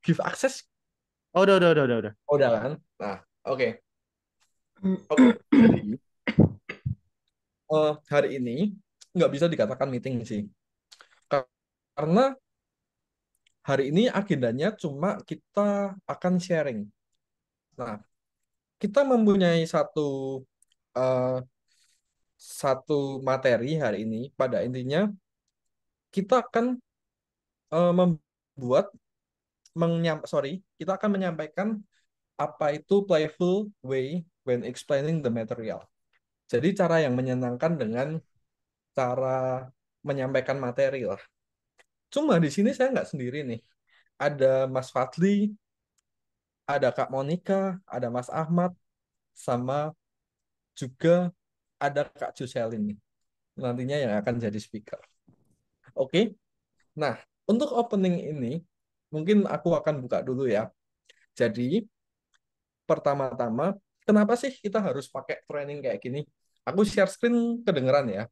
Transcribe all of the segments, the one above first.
give access. Oh, udah. Oh, udah kan? Nah, oke. Oke. Jadi, hari ini nggak bisa dikatakan meeting sih. Karena hari ini agendanya cuma kita akan sharing. Nah, kita mempunyai eh, satu materi hari ini. Pada intinya, kita akan membuat, kita akan menyampaikan apa itu playful way when explaining the material. Jadi cara yang menyenangkan dengan cara menyampaikan materi lah. Cuma di sini saya nggak sendiri nih. Ada Mas Fadli, ada Kak Monica, ada Mas Ahmad, sama juga ada Kak Jocelyn nih. Nantinya yang akan jadi speaker. Oke, nah untuk opening ini mungkin aku akan buka dulu ya. Jadi pertama-tama, kenapa sih kita harus pakai training kayak gini? Aku share screen kedengeran ya.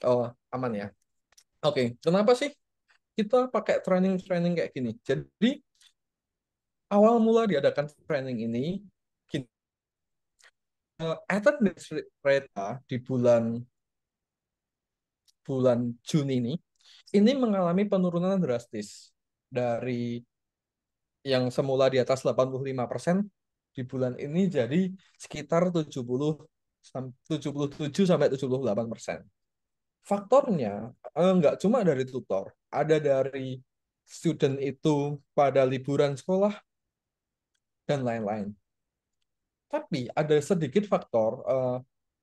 Oh, aman ya. Oke, kenapa sih kita pakai training-training kayak gini? Jadi awal mula diadakan training ini, attendance rate di bulan bulan Juni ini mengalami penurunan drastis dari yang semula di atas 85% di bulan ini jadi sekitar 77 sampai 78%. Faktornya nggak cuma dari tutor, ada dari student itu pada liburan sekolah dan lain-lain. Tapi ada sedikit faktor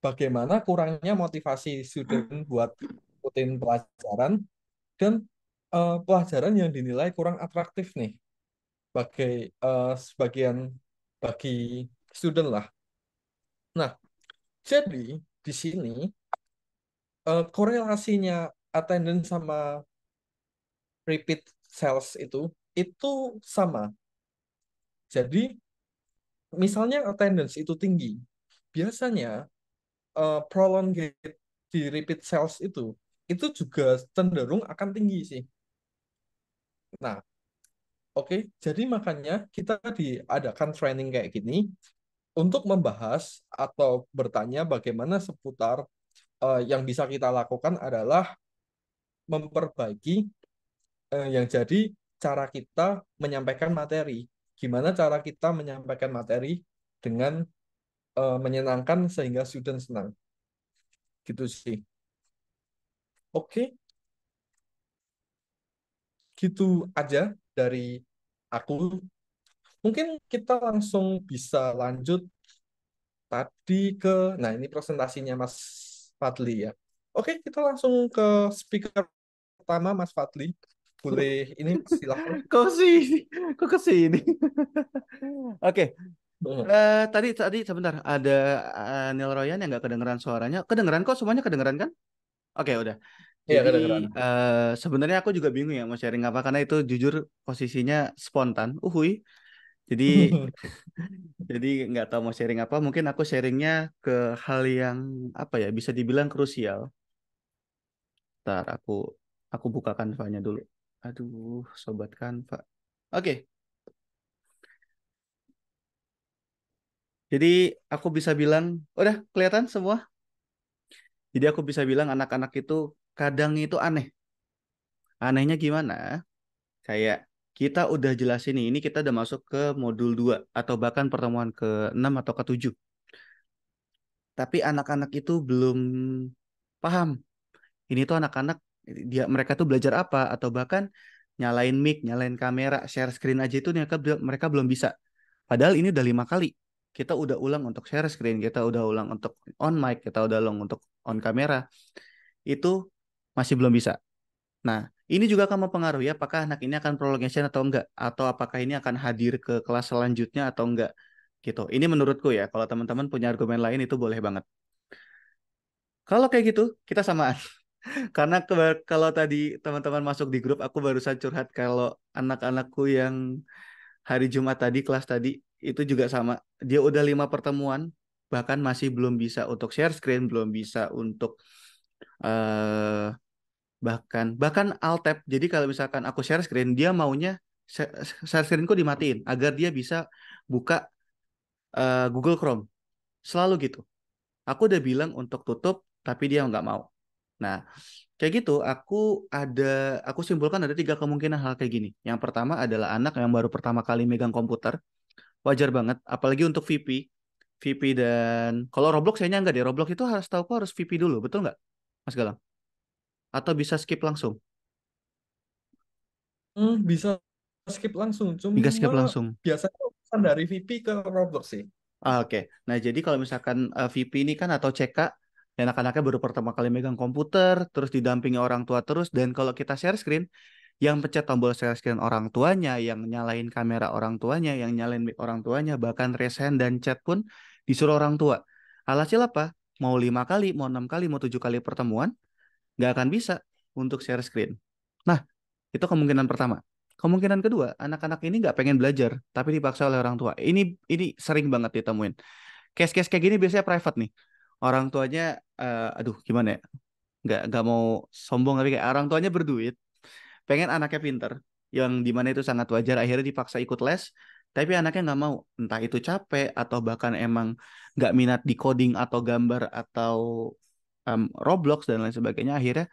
bagaimana kurangnya motivasi student buat ikutin pelajaran dan pelajaran yang dinilai kurang atraktif nih bagi sebagian bagi student lah. Nah, jadi di sini korelasinya attendance sama repeat sales itu sama. Jadi misalnya attendance itu tinggi, biasanya prolonged di repeat sales itu juga cenderung akan tinggi sih. Nah, oke, jadi makanya kita diadakan training kayak gini untuk membahas atau bertanya bagaimana seputar yang bisa kita lakukan adalah memperbaiki yang jadi cara kita menyampaikan materi. Gimana cara kita menyampaikan materi dengan menyenangkan sehingga student senang. Gitu sih. Oke, gitu aja dari aku. Mungkin kita langsung bisa lanjut tadi ke, nah ini presentasinya Mas Fadli ya. Oke, kita langsung ke speaker pertama Mas Fadli. Boleh ini Mas, silakan. Kok sih? Kok ke sini? Oke. Tadi tadi sebentar ada Neil Royan yang nggak kedengeran suaranya. Kedengeran kok semuanya kedengeran kan? Oke, udah. Iya, Jadi kedengeran. sebenarnya aku juga bingung ya mau sharing apa karena itu jujur posisinya spontan. Uhuy. Jadi jadi nggak tahu mau sharing apa. Mungkin aku sharingnya ke hal yang apa ya bisa dibilang krusial. Ntar aku buka Canva-nya dulu. Aduh, sobat Canva. Oke, jadi aku bisa bilang, udah kelihatan semua. Jadi aku bisa bilang anak-anak itu kadang itu aneh. Anehnya gimana? Kayak kita udah jelasin nih, ini kita udah masuk ke modul 2 atau bahkan pertemuan ke-6 atau ke-7. Tapi anak-anak itu belum paham. Ini tuh anak-anak mereka tuh belajar apa atau bahkan nyalain mic, nyalain kamera, share screen aja itu mereka belum bisa. Padahal ini udah 5 kali. Kita udah ulang untuk share screen, kita udah ulang untuk on mic, kita udah ulang untuk on kamera. Itu masih belum bisa. Nah, ini juga akan mempengaruhi apakah anak ini akan prolongation atau enggak, atau apakah ini akan hadir ke kelas selanjutnya atau enggak, gitu. Ini menurutku ya, kalau teman-teman punya argumen lain itu boleh banget. Kalau kayak gitu, kita samaan. Karena kalau tadi teman-teman masuk di grup, aku barusan curhat kalau anak-anakku yang hari Jumat tadi, kelas tadi, itu juga sama. Dia udah 5 pertemuan, bahkan masih belum bisa untuk share screen, belum bisa untuk eh bahkan alt tab. Jadi kalau misalkan aku share screen, dia maunya share screenku dimatiin agar dia bisa buka Google Chrome. Selalu gitu. Aku udah bilang untuk tutup, tapi dia nggak mau. Nah, kayak gitu, aku simpulkan ada tiga kemungkinan hal kayak gini. Yang pertama adalah anak yang baru pertama kali megang komputer, wajar banget. Apalagi untuk VP dan kalau Roblox kayaknya enggak deh. Roblox itu harus tahu harus VP dulu, betul nggak, Mas Galang? Atau bisa skip langsung? Bisa skip langsung, Bisa cuma skip langsung. biasanya pesan dari VP ke Roblox sih. Oke. Nah, jadi kalau misalkan VP ini kan atau CK, dan anak-anaknya baru pertama kali megang komputer, terus didampingi orang tua terus, dan kalau kita share screen, yang pencet tombol share screen orang tuanya, yang nyalain kamera orang tuanya, yang nyalain mic orang tuanya, bahkan raise hand dan chat pun disuruh orang tua. Alhasil apa? Mau 5 kali, mau 6 kali, mau 7 kali pertemuan, nggak akan bisa untuk share screen. Nah, itu kemungkinan pertama. Kemungkinan kedua, anak-anak ini nggak pengen belajar, tapi dipaksa oleh orang tua. Ini sering banget ditemuin. Case-case kayak gini biasanya private nih. Orang tuanya, aduh gimana ya? Nggak mau sombong tapi kayak orang tuanya berduit, pengen anaknya pinter, yang dimana itu sangat wajar. Akhirnya dipaksa ikut les, tapi anaknya nggak mau. Entah itu capek atau bahkan emang nggak minat di coding atau gambar atau Roblox dan lain sebagainya. Akhirnya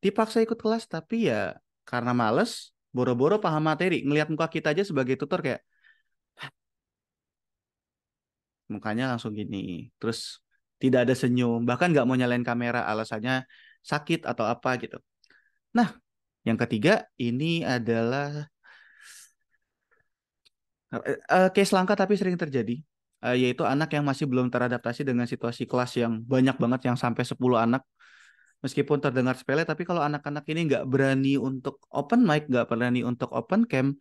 dipaksa ikut kelas, tapi ya karena males, boro-boro paham materi. Ngelihat muka kita aja sebagai tutor kayak mukanya langsung gini. Terus tidak ada senyum, bahkan nggak mau nyalain kamera, alasannya sakit atau apa gitu. Nah, yang ketiga ini adalah case langka tapi sering terjadi, yaitu anak yang masih belum teradaptasi dengan situasi kelas yang banyak banget, yang sampai 10 anak. Meskipun terdengar sepele, tapi kalau anak-anak ini nggak berani untuk open mic, nggak berani untuk open cam,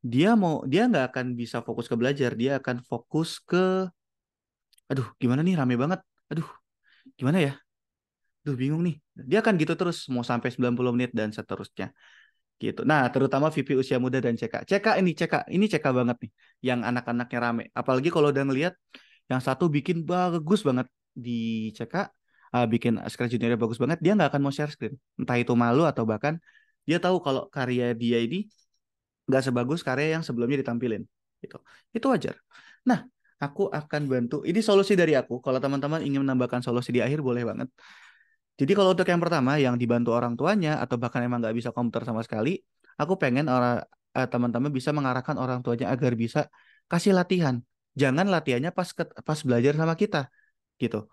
dia nggak akan bisa fokus ke belajar, dia akan fokus ke, aduh gimana nih rame banget, aduh gimana ya, aduh bingung nih. Dia akan gitu terus mau sampai 90 menit dan seterusnya gitu. Nah, terutama VP usia muda dan CK. CK ini CK banget nih, yang anak-anaknya rame. Apalagi kalau udah ngelihat yang satu bikin bagus banget di CK, bikin Scratch Junior bagus banget, dia nggak akan mau share screen. Entah itu malu atau bahkan dia tahu kalau karya dia ini nggak sebagus karya yang sebelumnya ditampilin. Gitu. Itu wajar. Nah, aku akan bantu. Ini solusi dari aku. Kalau teman-teman ingin menambahkan solusi di akhir, boleh banget. Jadi kalau untuk yang pertama yang dibantu orang tuanya atau bahkan emang nggak bisa komputer sama sekali, aku pengen teman-teman bisa mengarahkan orang tuanya agar bisa kasih latihan. Jangan latihannya pas belajar sama kita gitu.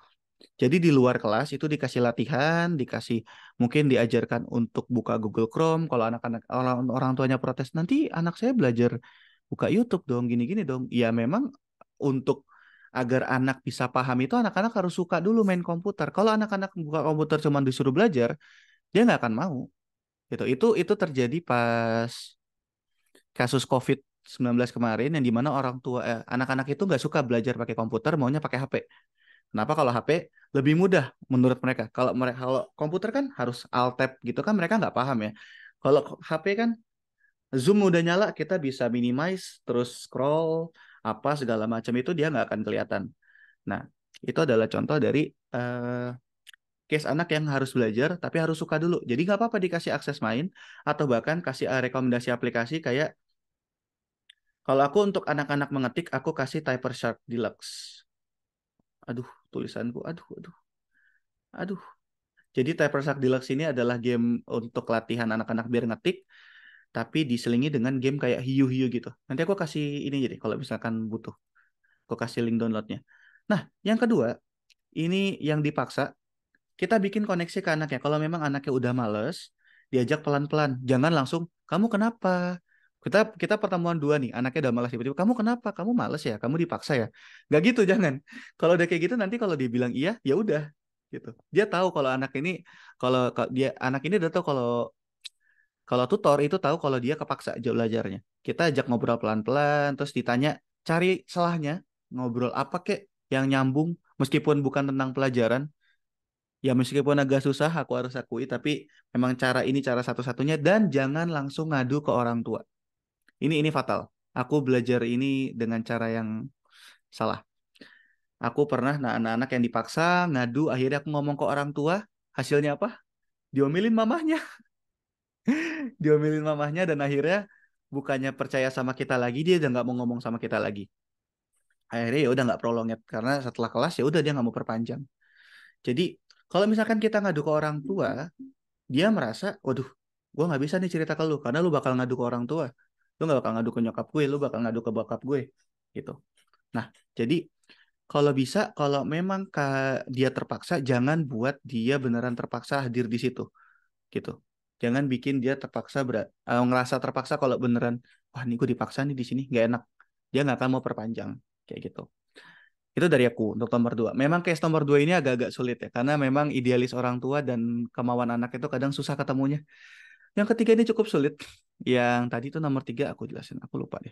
Jadi di luar kelas itu dikasih latihan, dikasih mungkin diajarkan untuk buka Google Chrome. Kalau anak-anak orang tuanya protes, nanti anak saya belajar buka YouTube dong, gini-gini dong. Ya memang untuk agar anak bisa paham itu anak-anak harus suka dulu main komputer. Kalau anak-anak buka komputer cuma disuruh belajar, dia nggak akan mau. Gitu. Itu terjadi pas kasus COVID-19 kemarin, yang dimana anak-anak itu nggak suka belajar pakai komputer, maunya pakai HP. Kenapa? Kalau HP lebih mudah menurut mereka. Kalau komputer kan harus alt tab gitu kan, mereka nggak paham ya. Kalau HP kan Zoom udah nyala, kita bisa minimize, terus scroll apa segala macam, itu dia nggak akan kelihatan. Nah, itu adalah contoh dari case anak yang harus belajar tapi harus suka dulu. Jadi nggak apa-apa dikasih akses main atau bahkan kasih rekomendasi aplikasi kayak, kalau aku untuk anak-anak mengetik, aku kasih Typer Shark Deluxe. Aduh, tulisanku, aduh, aduh, aduh. Jadi Typer Shark Deluxe ini adalah game untuk latihan anak-anak biar ngetik, tapi diselingi dengan game kayak hiu-hiu gitu. Nanti aku kasih ini jadi kalau misalkan butuh. Aku kasih link downloadnya. Nah, yang kedua, ini yang dipaksa, kita bikin koneksi ke anaknya. Kalau memang anaknya udah males, diajak pelan-pelan. Jangan langsung, kamu kenapa? Kita pertemuan dua nih, anaknya udah malas tiba-tiba, kamu kenapa? Kamu males ya? Kamu dipaksa ya? Gak gitu, jangan. Kalau udah kayak gitu nanti kalau dia bilang iya, ya udah gitu. Dia tahu kalau anak ini udah tahu kalau tutor itu tahu kalau dia kepaksa aja belajarnya. Kita ajak ngobrol pelan-pelan, terus ditanya, cari salahnya, ngobrol apa kek yang nyambung, meskipun bukan tentang pelajaran. Ya meskipun agak susah, aku harus akui, tapi memang cara ini cara satu-satunya, dan jangan langsung ngadu ke orang tua. Ini fatal. Aku belajar ini dengan cara yang salah. Aku pernah anak-anak yang dipaksa ngadu, akhirnya aku ngomong ke orang tua, hasilnya apa? Diomelin mamahnya, diomelin mamahnya, dan akhirnya bukannya percaya sama kita lagi, dia udah nggak mau ngomong sama kita lagi. Akhirnya ya udah nggak prolonged karena setelah kelas ya udah dia nggak mau perpanjang. Jadi kalau misalkan kita ngadu ke orang tua, dia merasa, waduh, gue nggak bisa nih cerita ke lu karena lu bakal ngadu ke orang tua, lu nggak bakal ngadu ke nyokap gue, lu bakal ngadu ke bokap gue, gitu. Nah, jadi kalau bisa, kalau memang dia terpaksa, jangan buat dia beneran terpaksa hadir di situ, gitu. Jangan bikin dia terpaksa ngerasa terpaksa kalau beneran, wah ini gue dipaksa nih di sini, nggak enak. Dia nggak akan mau perpanjang, kayak gitu. Itu dari aku untuk nomor dua. Memang case nomor dua ini agak-agak sulit ya, karena memang idealis orang tua dan kemauan anak itu kadang susah ketemunya. Yang ketiga ini cukup sulit. Yang tadi itu nomor tiga aku jelasin, aku lupa deh.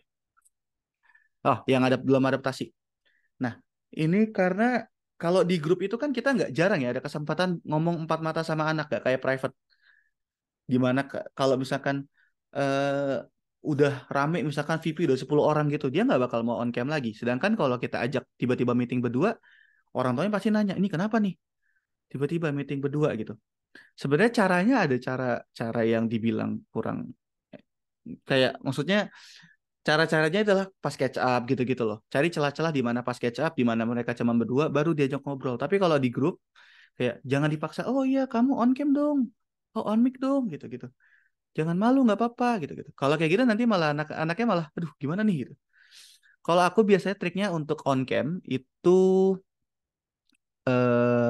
Oh, yang ada belum adaptasi. Nah, ini karena kalau di grup itu kan kita nggak jarang ya ada kesempatan ngomong empat mata sama anak, nggak kayak private. Gimana kalau misalkan eh, udah rame, misalkan VP udah 10 orang gitu, dia nggak bakal mau on cam lagi. Sedangkan kalau kita ajak tiba-tiba meeting berdua, orang tuanya pasti nanya, ini kenapa nih? Tiba-tiba meeting berdua gitu. Sebenarnya caranya ada cara-cara yang dibilang kurang kayak maksudnya cara-caranya adalah pas catch up gitu-gitu loh. Cari celah-celah di mana pas catch up, di mana mereka cuma berdua baru diajak ngobrol. Tapi kalau di grup kayak jangan dipaksa, "Oh iya, kamu on cam dong. Oh, on mic dong." gitu-gitu. Jangan malu, nggak apa-apa gitu-gitu. Kalau kayak gitu nanti malah anak-anaknya malah aduh gimana nih gitu. Kalau aku biasanya triknya untuk on cam itu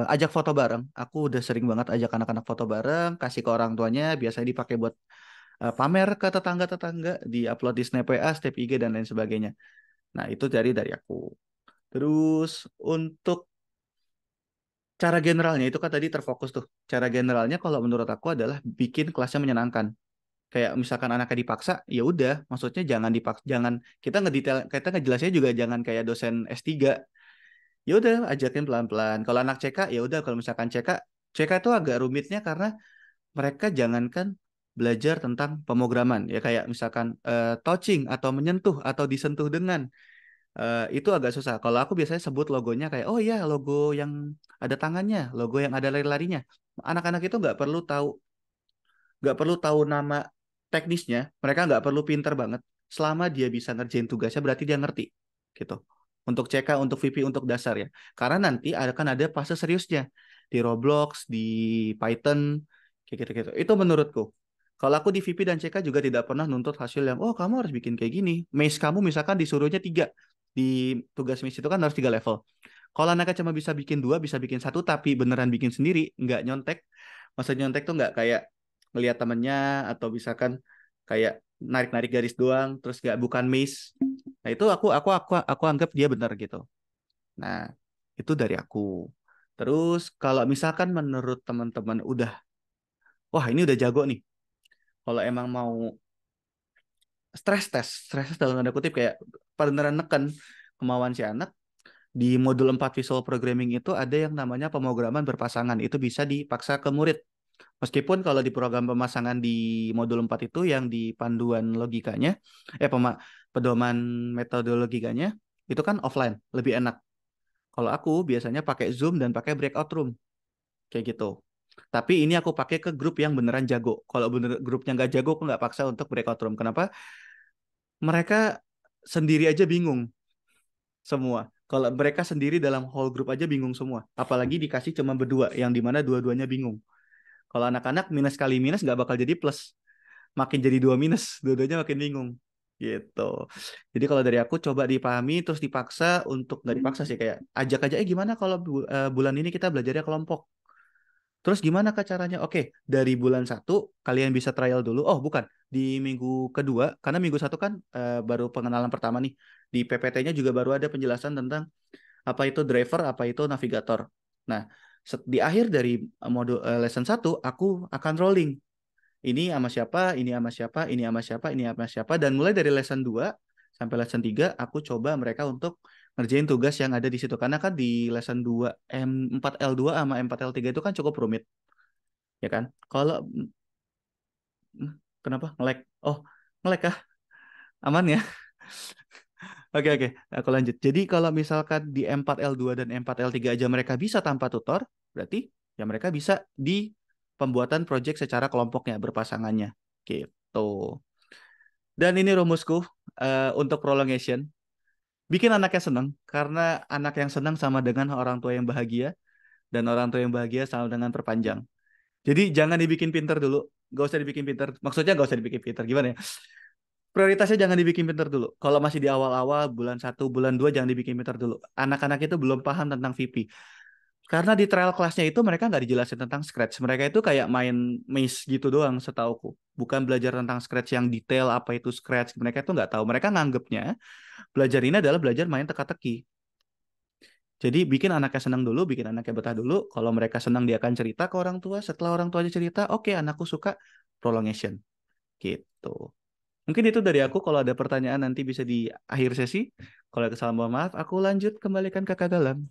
ajak foto bareng. Aku udah sering banget ajak anak-anak foto bareng, kasih ke orang tuanya, biasanya dipakai buat pamer ke tetangga-tetangga, di-upload di Snap WA, Snap IG dan lain sebagainya. Nah, itu dari aku. Terus untuk cara generalnya itu kan tadi terfokus tuh. Cara generalnya kalau menurut aku adalah bikin kelasnya menyenangkan. Kayak misalkan anaknya dipaksa, ya udah, maksudnya jangan dipaksa, jangan kita ngedetail, kita ngejelasnya juga jangan kayak dosen S3. Ya udah, ajakin pelan-pelan. Kalau anak CK, ya udah kalau misalkan CK itu agak rumitnya karena mereka jangankan belajar tentang pemrograman ya kayak misalkan touching atau menyentuh atau disentuh dengan itu agak susah. Kalau aku biasanya sebut logonya kayak oh iya logo yang ada tangannya, logo yang ada lari-larinya. Anak-anak itu nggak perlu tahu nama teknisnya, mereka nggak perlu pinter banget. Selama dia bisa ngerjain tugasnya berarti dia ngerti gitu. Untuk CK, untuk VP, untuk dasar ya. Karena nanti akan ada fase seriusnya di Roblox, di Python, kayak gitu-gitu. Itu menurutku. Kalau aku di VP dan CK juga tidak pernah nuntut hasil yang, oh kamu harus bikin kayak gini. Maze kamu misalkan disuruhnya 3. Di tugas Maze itu kan harus 3 level. Kalau anaknya cuma bisa bikin 2, bisa bikin satu, tapi beneran bikin sendiri, nggak nyontek. Maksudnya nyontek tuh nggak kayak ngelihat temennya, atau misalkan kayak narik-narik garis doang, terus nggak bukan maze. Nah itu aku anggap dia benar gitu. Nah itu dari aku. Terus kalau misalkan menurut teman-teman udah, wah ini udah jago nih. Kalau emang mau stres test dalam tanda kutip kayak beneran neken kemauan si anak, di modul 4 visual programming itu ada yang namanya pemrograman berpasangan. Itu bisa dipaksa ke murid. Meskipun kalau di program pemasangan di modul 4 itu yang di panduan logikanya, pedoman metodologikanya, itu kan offline, lebih enak. Kalau aku biasanya pakai Zoom dan pakai breakout room, kayak gitu. Tapi ini aku pakai ke grup yang beneran jago. Kalau bener grupnya nggak jago, aku nggak paksa untuk breakout room. Kenapa? Mereka sendiri aja bingung semua. Kalau mereka sendiri dalam whole group aja bingung semua. Apalagi dikasih cuma berdua, yang dimana dua-duanya bingung. Kalau anak-anak minus kali minus nggak bakal jadi plus, makin jadi 2 minus, dua-duanya makin bingung gitu. Jadi kalau dari aku coba dipahami terus dipaksa, untuk nggak dipaksa sih kayak ajak aja, gimana kalau bulan ini kita belajarnya kelompok. Terus gimana kak caranya? Oke, dari bulan satu kalian bisa trial dulu. Oh bukan, di minggu kedua, karena minggu satu kan baru pengenalan pertama nih. Di PPT-nya juga baru ada penjelasan tentang apa itu driver, apa itu navigator. Nah, di akhir dari modul lesson satu, aku akan rolling. Ini sama siapa, ini sama siapa, ini sama siapa, ini sama siapa. Dan mulai dari lesson 2 sampai lesson 3, aku coba mereka untuk ngerjain tugas yang ada di situ. Karena kan di lesson 2, M4L2 sama M4L3 itu kan cukup rumit. Ya kan? Kalau, kenapa? Nge-lag. Oh, nge-lag kah? Aman ya? Oke, oke. Aku lanjut. Jadi kalau misalkan di M4L2 dan M4L3 aja mereka bisa tanpa tutor, berarti ya mereka bisa di pembuatan project secara kelompoknya, berpasangannya. Gitu. Dan ini rumusku untuk prolongation. Bikin anaknya senang, karena anak yang senang sama dengan orang tua yang bahagia, dan orang tua yang bahagia sama dengan perpanjang. Jadi jangan dibikin pinter dulu. Gak usah dibikin pinter. Maksudnya gak usah dibikin pinter. Gimana ya? Prioritasnya jangan dibikin pinter dulu. Kalau masih di awal-awal, bulan satu, bulan 2 jangan dibikin pinter dulu. Anak-anak itu belum paham tentang VP. Karena di trial kelasnya itu mereka nggak dijelasin tentang Scratch. Mereka itu kayak main maze gitu doang setauku. Bukan belajar tentang Scratch yang detail apa itu Scratch. Mereka itu nggak tahu. Mereka nganggepnya belajar ini adalah belajar main teka-teki. Jadi bikin anaknya senang dulu, bikin anaknya betah dulu. Kalau mereka senang dia akan cerita ke orang tua. Setelah orang tuanya cerita, oke anakku suka prolongation. Gitu. Mungkin itu dari aku. Kalau ada pertanyaan nanti bisa di akhir sesi. Kalau ada kesalahan mohon maaf, aku lanjut kembalikan ke Kak Galang.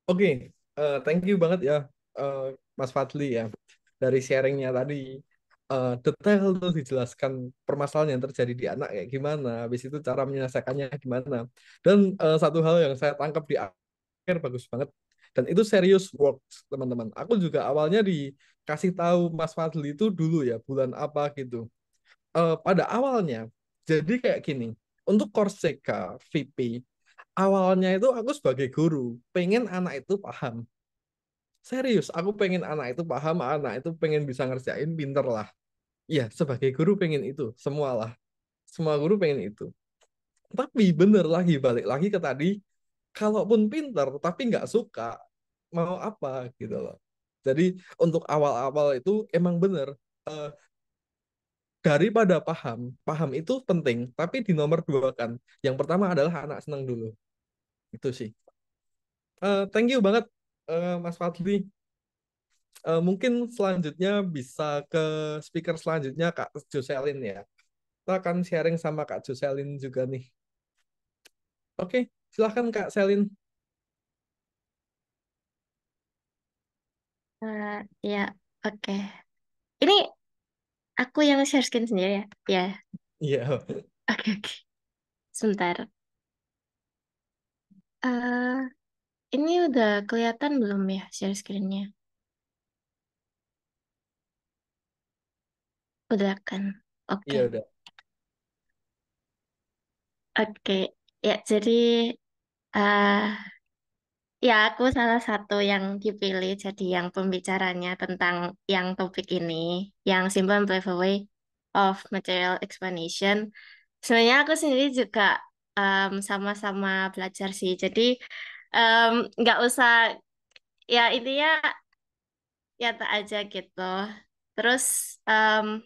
Oke, thank you banget ya, eh, Mas Fadli ya. Dari sharingnya tadi, detail tuh dijelaskan permasalahan yang terjadi di anak kayak gimana, habis itu cara menyelesaikannya gimana. Dan satu hal yang saya tangkap di akhir bagus banget, dan itu serius works, teman-teman. Aku juga awalnya dikasih tahu Mas Fadli itu dulu ya, bulan apa gitu. Pada awalnya, jadi kayak gini, untuk Coursera VP, awalnya itu aku sebagai guru pengen anak itu paham, serius aku pengen anak itu paham, anak itu pengen bisa ngerjain pinter lah. Iya, sebagai guru pengen itu semua lah, semua guru pengen itu. Tapi bener lagi, balik lagi ke tadi, kalaupun pinter tapi nggak suka, mau apa gitu loh. Jadi untuk awal-awal itu emang bener, eh, daripada paham, paham itu penting tapi di nomor dua kan, yang pertama adalah anak senang dulu. Itu sih. Thank you banget, Mas Fadli. Mungkin selanjutnya bisa ke speaker selanjutnya Kak Joselin ya. Kita akan sharing sama Kak Joselin juga nih. Oke, silahkan Kak Selin. Ya, oke. Ini aku yang share screen sendiri ya. Ya, Iya. oke oke. Sebentar. Eh, ini udah kelihatan belum ya share screen-nya? Udah kan? Oke. Iya udah. Oke. Ya, jadi eh ya aku salah satu yang dipilih jadi yang pembicaranya tentang yang topik ini, yang simple and playful way of material explanation. Sebenarnya aku sendiri juga sama-sama belajar sih. Jadi em, nggak usah, ya intinya nyata aja gitu. Terus em,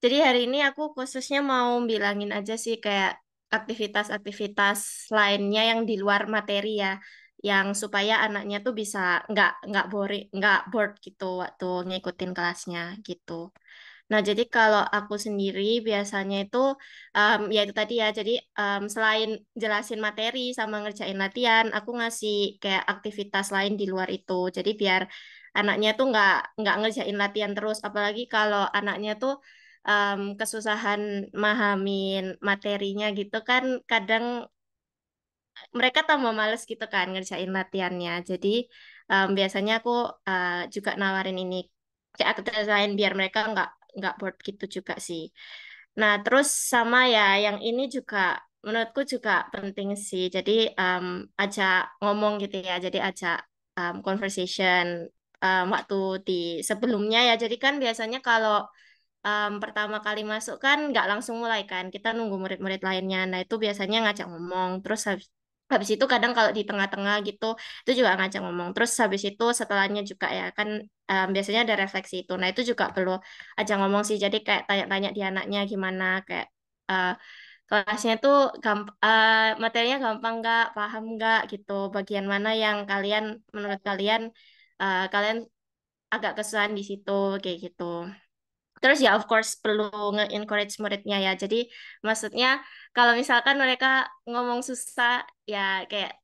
jadi hari ini aku khususnya mau bilangin aja sih kayak aktivitas-aktivitas lainnya yang di luar materi ya, yang supaya anaknya tuh bisa nggak boring, nggak bored gitu waktu ngikutin kelasnya gitu. Nah, jadi kalau aku sendiri biasanya itu ya itu tadi ya. Jadi selain jelasin materi sama ngerjain latihan, aku ngasih kayak aktivitas lain di luar itu. Jadi biar anaknya tuh nggak ngerjain latihan terus. Apalagi kalau anaknya tuh kesusahan mahamin materinya gitu kan, kadang mereka tambah males gitu kan ngerjain latihannya. Jadi biasanya aku juga nawarin ini kayak aktivitas lain biar mereka nggak bored gitu juga sih. Nah, terus sama ya, yang ini juga menurutku juga penting sih. Jadi ajak ngomong gitu ya. Jadi ajak conversation waktu di sebelumnya ya. Jadi kan biasanya kalau pertama kali masuk kan nggak langsung mulai kan. Kita nunggu murid-murid lainnya. Nah, itu biasanya ngajak ngomong. Terus habis itu kadang kalau di tengah-tengah gitu itu juga ngajak ngomong. Terus habis itu setelahnya juga ya kan biasanya ada refleksi itu. Nah, itu juga perlu ajak ngomong sih. Jadi kayak tanya-tanya di anaknya gimana kayak eh, kelasnya tuh materinya gampang nggak, paham nggak gitu. Bagian mana yang kalian menurut kalian kalian agak kesusahan di situ kayak gitu. Terus ya of course perlu nge-encourage muridnya ya. Jadi maksudnya kalau misalkan mereka ngomong susah ya kayak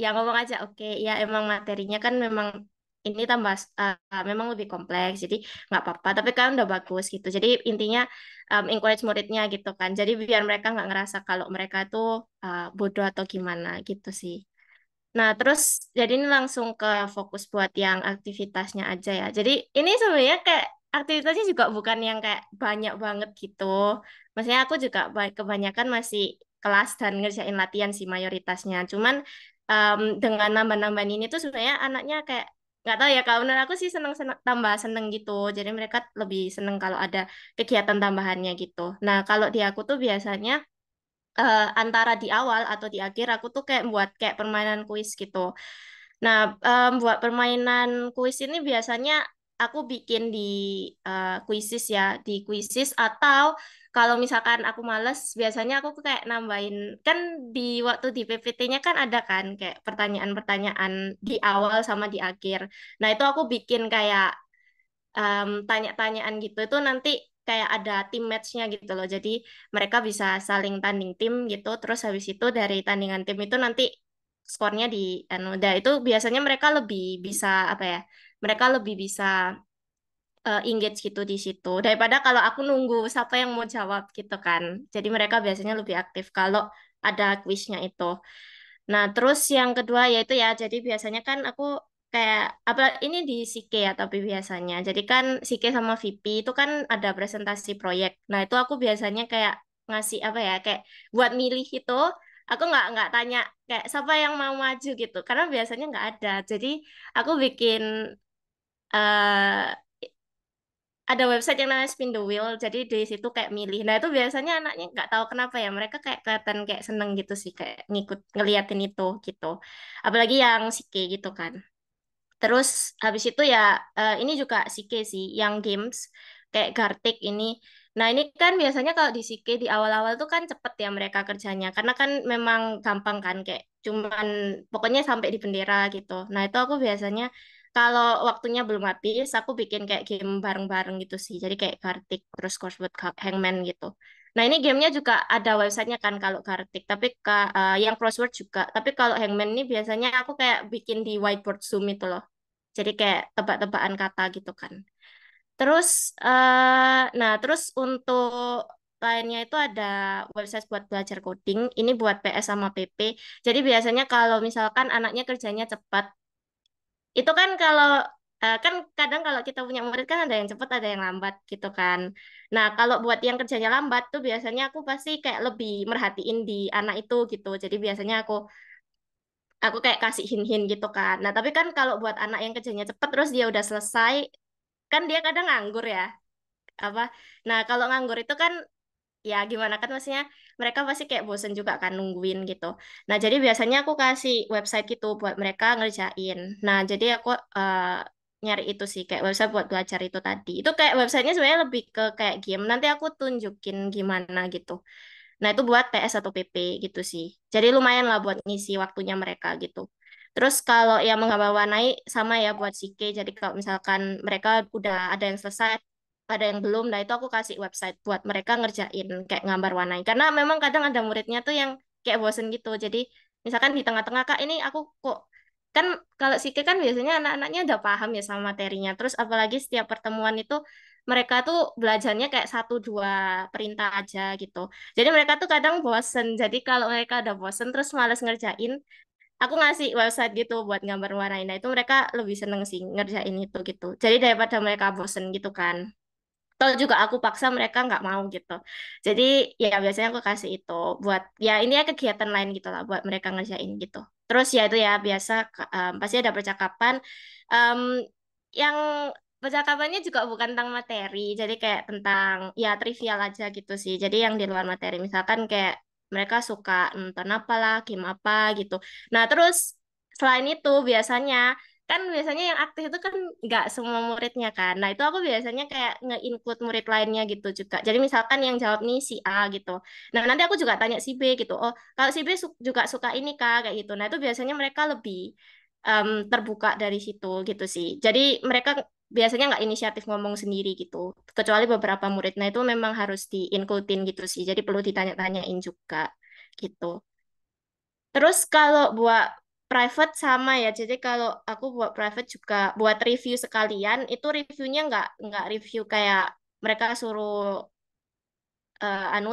ya ngomong aja oke ya emang materinya kan memang ini tambah memang lebih kompleks jadi nggak apa-apa tapi kan udah bagus gitu. Jadi intinya encourage muridnya gitu kan. Jadi biar mereka nggak ngerasa kalau mereka tuh bodoh atau gimana gitu sih. Nah, terus jadi ini langsung ke fokus buat yang aktivitasnya aja ya. Jadi ini sebenarnya kayak aktivitasnya juga bukan yang kayak banyak banget gitu. Maksudnya aku juga kebanyakan masih kelas dan ngerjain latihan sih mayoritasnya. Cuman dengan nambah-nambahin ini tuh sebenarnya anaknya kayak nggak tahu ya, kalau menurut aku sih seneng-seneng tambah seneng gitu. Jadi mereka lebih seneng kalau ada kegiatan tambahannya gitu. Nah, kalau di aku tuh biasanya antara di awal atau di akhir aku tuh kayak buat kayak permainan kuis gitu. Nah, buat permainan kuis ini biasanya aku bikin di Quizzes ya, di Quizzes atau kalau misalkan aku males, biasanya aku kayak nambahin kan di waktu di PPT-nya kan ada kan kayak pertanyaan-pertanyaan di awal sama di akhir. Nah, itu aku bikin kayak tanya-tanyaan gitu itu nanti kayak ada tim match-nya gitu loh. Jadi mereka bisa saling tanding tim gitu. Terus habis itu dari tandingan tim itu nanti skornya di anu. Dan itu biasanya mereka lebih bisa apa ya? Mereka lebih bisa engage gitu di situ daripada kalau aku nunggu siapa yang mau jawab gitu kan. Jadi mereka biasanya lebih aktif kalau ada quiznya itu. Nah, terus yang kedua yaitu ya, jadi biasanya kan aku kayak apa ini di Sike ya, tapi biasanya. Jadi kan Sike sama VP itu kan ada presentasi proyek. Nah, itu aku biasanya kayak ngasih apa ya, kayak buat milih itu aku nggak tanya kayak siapa yang mau maju gitu, karena biasanya nggak ada. Jadi aku bikin eh ada website yang namanya Spin the Wheel, jadi di situ kayak milih. Nah itu biasanya anaknya nggak tahu kenapa ya, mereka kayak kelihatan kayak seneng gitu sih, kayak ngikut ngeliatin itu gitu. Apalagi yang Sike gitu kan. Terus habis itu ya ini juga Sike sih, yang games kayak Gartic ini. Nah ini kan biasanya kalau di Sike di awal-awal tuh kan cepet ya mereka kerjanya, karena kan memang gampang kan kayak cuman pokoknya sampai di bendera gitu. Nah itu aku biasanya kalau waktunya belum habis, aku bikin kayak game bareng-bareng gitu sih. Jadi kayak Gartic terus Crossword Hangman gitu. Nah ini gamenya juga ada websitenya kan kalau Gartic, tapi yang crossword juga. Tapi kalau Hangman ini biasanya aku kayak bikin di whiteboard Zoom itu loh. Jadi kayak tebak-tebakan kata gitu kan. Terus, terus untuk lainnya itu ada website buat belajar coding. Ini buat PS sama PP. Jadi biasanya kalau misalkan anaknya kerjanya cepat, itu kan kalau kan kadang kalau kita punya murid kan ada yang cepat, ada yang lambat gitu kan. Nah, kalau buat yang kerjanya lambat tuh biasanya aku pasti kayak lebih merhatiin di anak itu gitu. Jadi biasanya aku kayak kasih hint-hint gitu kan. Nah, tapi kan kalau buat anak yang kerjanya cepet terus dia udah selesai, kan dia kadang nganggur ya. Apa? Nah, kalau nganggur itu kan ya gimana kan maksudnya mereka pasti kayak bosen juga kan nungguin gitu. Nah, jadi biasanya aku kasih website gitu buat mereka ngerjain. Nah, jadi aku nyari itu sih kayak website buat belajar itu tadi. Itu kayak websitenya sebenarnya lebih ke kayak game. Nanti aku tunjukin gimana gitu. Nah, itu buat PS atau PP gitu sih. Jadi lumayan lah buat ngisi waktunya mereka gitu. Terus kalau yang menggambar warnai sama ya buat CK. Jadi kalau misalkan mereka udah ada yang selesai, ada yang belum, nah itu aku kasih website buat mereka ngerjain kayak gambar warnai. Karena memang kadang ada muridnya tuh yang kayak bosen gitu. Jadi misalkan di tengah-tengah, Kak, ini aku kok kan kalau CK kan biasanya anak-anaknya udah paham ya sama materinya. Terus apalagi setiap pertemuan itu mereka tuh belajarnya kayak satu dua perintah aja gitu. Jadi mereka tuh kadang bosen. Jadi kalau mereka udah bosen terus males ngerjain, aku ngasih website gitu buat gambar warnain. Nah itu mereka lebih seneng sih ngerjain itu gitu. Jadi daripada mereka bosen gitu kan. Atau juga aku paksa mereka nggak mau gitu. Jadi ya biasanya aku kasih itu buat ya ini ya kegiatan lain gitu lah buat mereka ngerjain gitu. Terus ya itu ya biasa pasti ada percakapan. Em, yang percakapannya juga bukan tentang materi, jadi kayak tentang ya trivial aja gitu sih. Jadi yang di luar materi, misalkan kayak mereka suka nonton apa lah, game apa gitu. Nah terus selain itu biasanya kan biasanya yang aktif itu kan nggak semua muridnya kan. Nah itu aku biasanya kayak nge-include murid lainnya gitu juga. Jadi misalkan yang jawab nih si A gitu. Nah nanti aku juga tanya si B gitu. Oh kalau si B juga suka ini kak kayak gitu. Nah itu biasanya mereka lebih terbuka dari situ gitu sih. Jadi mereka biasanya nggak inisiatif ngomong sendiri gitu. Kecuali beberapa murid. Nah itu memang harus di-includein gitu sih. Jadi perlu ditanya-tanyain juga gitu. Terus kalau buat private sama ya. Jadi kalau aku buat private juga buat review sekalian, itu reviewnya nggak review kayak mereka suruh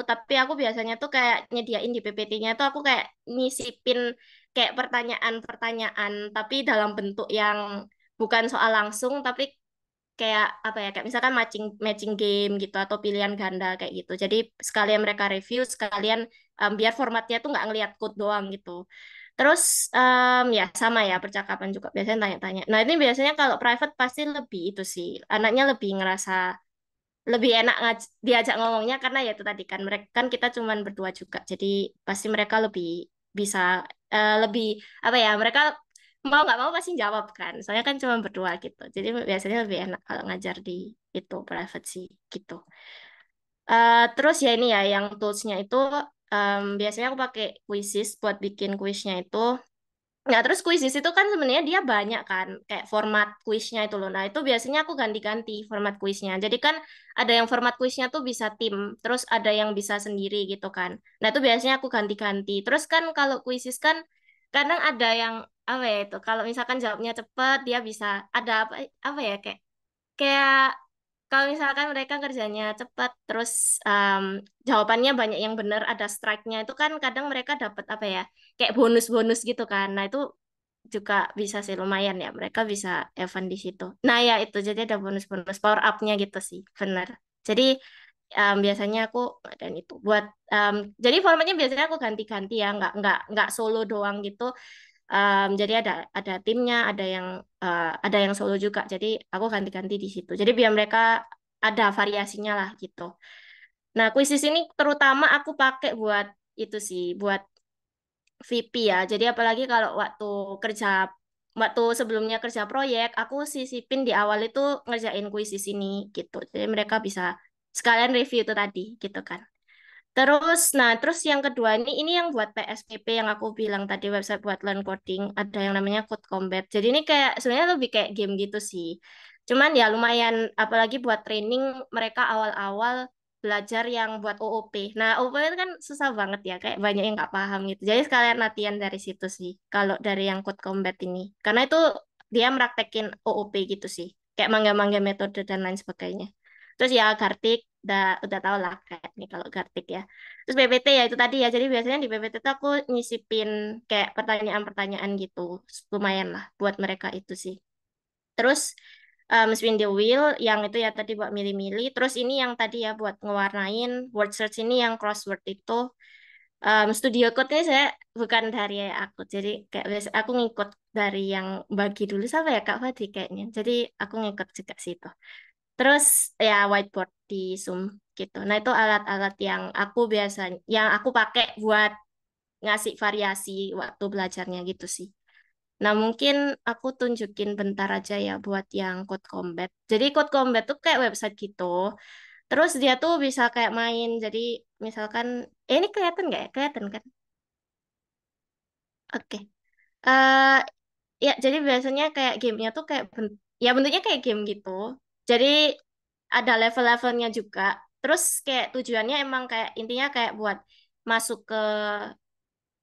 tapi aku biasanya tuh kayak nyediain di PPT-nya tuh aku kayak nyisipin kayak pertanyaan-pertanyaan, tapi dalam bentuk yang bukan soal langsung, tapi kayak apa ya, kayak misalkan matching matching game gitu atau pilihan ganda kayak gitu. Jadi sekalian mereka review, sekalian biar formatnya tuh nggak ngeliat code doang gitu. Terus ya sama ya percakapan juga biasanya tanya-tanya. Nah ini biasanya kalau private pasti lebih itu sih, anaknya lebih ngerasa lebih enak diajak ngomongnya karena ya itu tadi kan mereka kan kita cuman berdua juga jadi pasti mereka lebih bisa lebih apa ya mereka mau nggak mau pasti jawab kan soalnya kan cuma berdua gitu jadi biasanya lebih enak kalau ngajar di itu private sih gitu. Terus ya ini ya yang toolsnya itu biasanya aku pakai Quizzes buat bikin quiznya itu. Nah, terus kuisis itu kan sebenarnya dia banyak kan, kayak format kuisnya itu loh. Nah, itu biasanya aku ganti-ganti format kuisnya. Jadi kan ada yang format kuisnya tuh bisa tim, terus ada yang bisa sendiri gitu kan. Nah, itu biasanya aku ganti-ganti. Terus kan kalau kuisis kan kadang ada yang apa ya itu, kalau misalkan jawabnya cepat, dia bisa ada apa ya kayak kayak kalau misalkan mereka kerjanya cepat, terus jawabannya banyak yang benar, ada strike-nya itu kan kadang mereka dapat apa ya, kayak bonus-bonus gitu kan. Nah itu juga bisa sih lumayan ya, mereka bisa event di situ. Nah ya itu jadi ada bonus-bonus power up-nya gitu sih, benar. Jadi biasanya aku dan itu buat jadi formatnya biasanya aku ganti-ganti ya, nggak solo doang gitu. Jadi ada timnya, ada yang solo juga. Jadi aku ganti-ganti di situ. Jadi biar mereka ada variasinya lah gitu. Nah, kuisis ini terutama aku pakai buat itu sih, buat VP ya. Jadi apalagi kalau waktu sebelumnya kerja proyek, aku sisipin di awal itu ngerjain kuisis ini gitu. Jadi mereka bisa sekalian review itu tadi gitu kan. Terus yang kedua ini yang buat PSPP yang aku bilang tadi website buat learn coding ada yang namanya Code Combat. Jadi ini kayak sebenarnya lebih kayak game gitu sih. Cuman ya lumayan apalagi buat training mereka awal-awal belajar yang buat OOP. Nah, OOP itu kan susah banget ya, kayak banyak yang nggak paham gitu. Jadi sekalian latihan dari situ sih, kalau dari yang Code Combat ini. Karena itu dia meraktekin OOP gitu sih, kayak mangga-mangga metode dan lain sebagainya. Terus ya Gartik, udah tau lah kayak nih kalau Gartik ya. Terus PPT ya itu tadi ya. Jadi biasanya di PPT tuh aku nyisipin kayak pertanyaan-pertanyaan gitu. Lumayan lah buat mereka itu sih. Terus spin the wheel yang itu ya tadi buat milih-milih. Terus ini yang tadi ya buat ngewarnain word search ini yang crossword itu. Studio Code ini saya bukan dari aku. Jadi kayak biasa aku ngikut dari yang bagi dulu siapa ya Kak Fadi kayaknya. Jadi aku ngikut juga situ. Terus ya whiteboard di Zoom gitu. Nah, itu alat-alat yang aku pakai buat ngasih variasi waktu belajarnya gitu sih. Nah, mungkin aku tunjukin bentar aja ya buat yang Code Combat. Jadi Code Combat tuh kayak website gitu. Terus dia tuh bisa kayak main. Jadi misalkan, ini kelihatan nggak ya? Kelihatan kan? Oke. eh Ya, jadi biasanya kayak gamenya tuh kayak ya bentuknya kayak game gitu. Jadi ada level-levelnya juga. Terus kayak tujuannya emang kayak intinya kayak buat masuk ke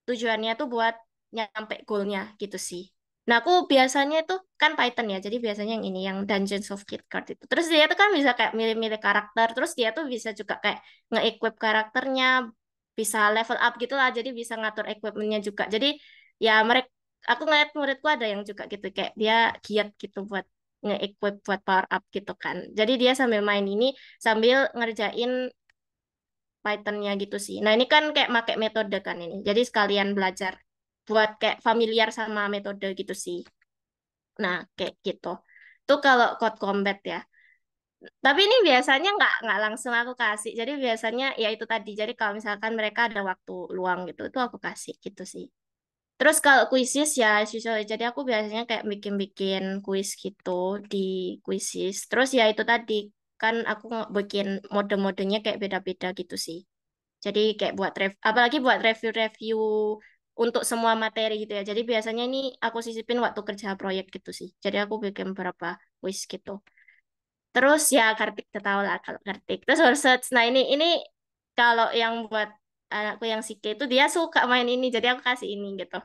tujuannya tuh buat nyampe goalnya gitu sih. Nah, aku biasanya itu kan Python ya, jadi biasanya yang ini, yang Dungeons of Kidgard itu. Terus dia tuh kan bisa kayak milih-milih karakter, terus dia tuh bisa juga kayak nge-equip karakternya, bisa level up gitu lah, jadi bisa ngatur equipmentnya juga. Jadi ya mereka, aku ngeliat muridku ada yang juga gitu, kayak dia giat gitu buat nge-equip buat power up gitu kan. Jadi dia sambil main ini, sambil ngerjain Python-nya gitu sih. Nah, ini kan kayak pakai metode kan ini. Jadi sekalian belajar buat kayak familiar sama metode gitu sih. Nah, kayak gitu. Itu kalau code combat ya. Tapi ini biasanya nggak langsung aku kasih. Jadi biasanya ya itu tadi. Jadi kalau misalkan mereka ada waktu luang gitu, itu aku kasih gitu sih. Terus kalau kuisis ya, as usual. Jadi aku biasanya kayak bikin-bikin kuis gitu di kuisis. Terus ya itu tadi kan aku bikin mode-modenya kayak beda-beda gitu sih. Jadi kayak apalagi buat review-review untuk semua materi gitu ya. Jadi biasanya ini aku sisipin waktu kerja proyek gitu sih. Jadi aku bikin beberapa quiz gitu. Terus ya Kartik kita tahu lah kalau Kartik. Terus research. Nah ini kalau yang buat anakku yang Sike itu dia suka main ini. Jadi aku kasih ini gitu.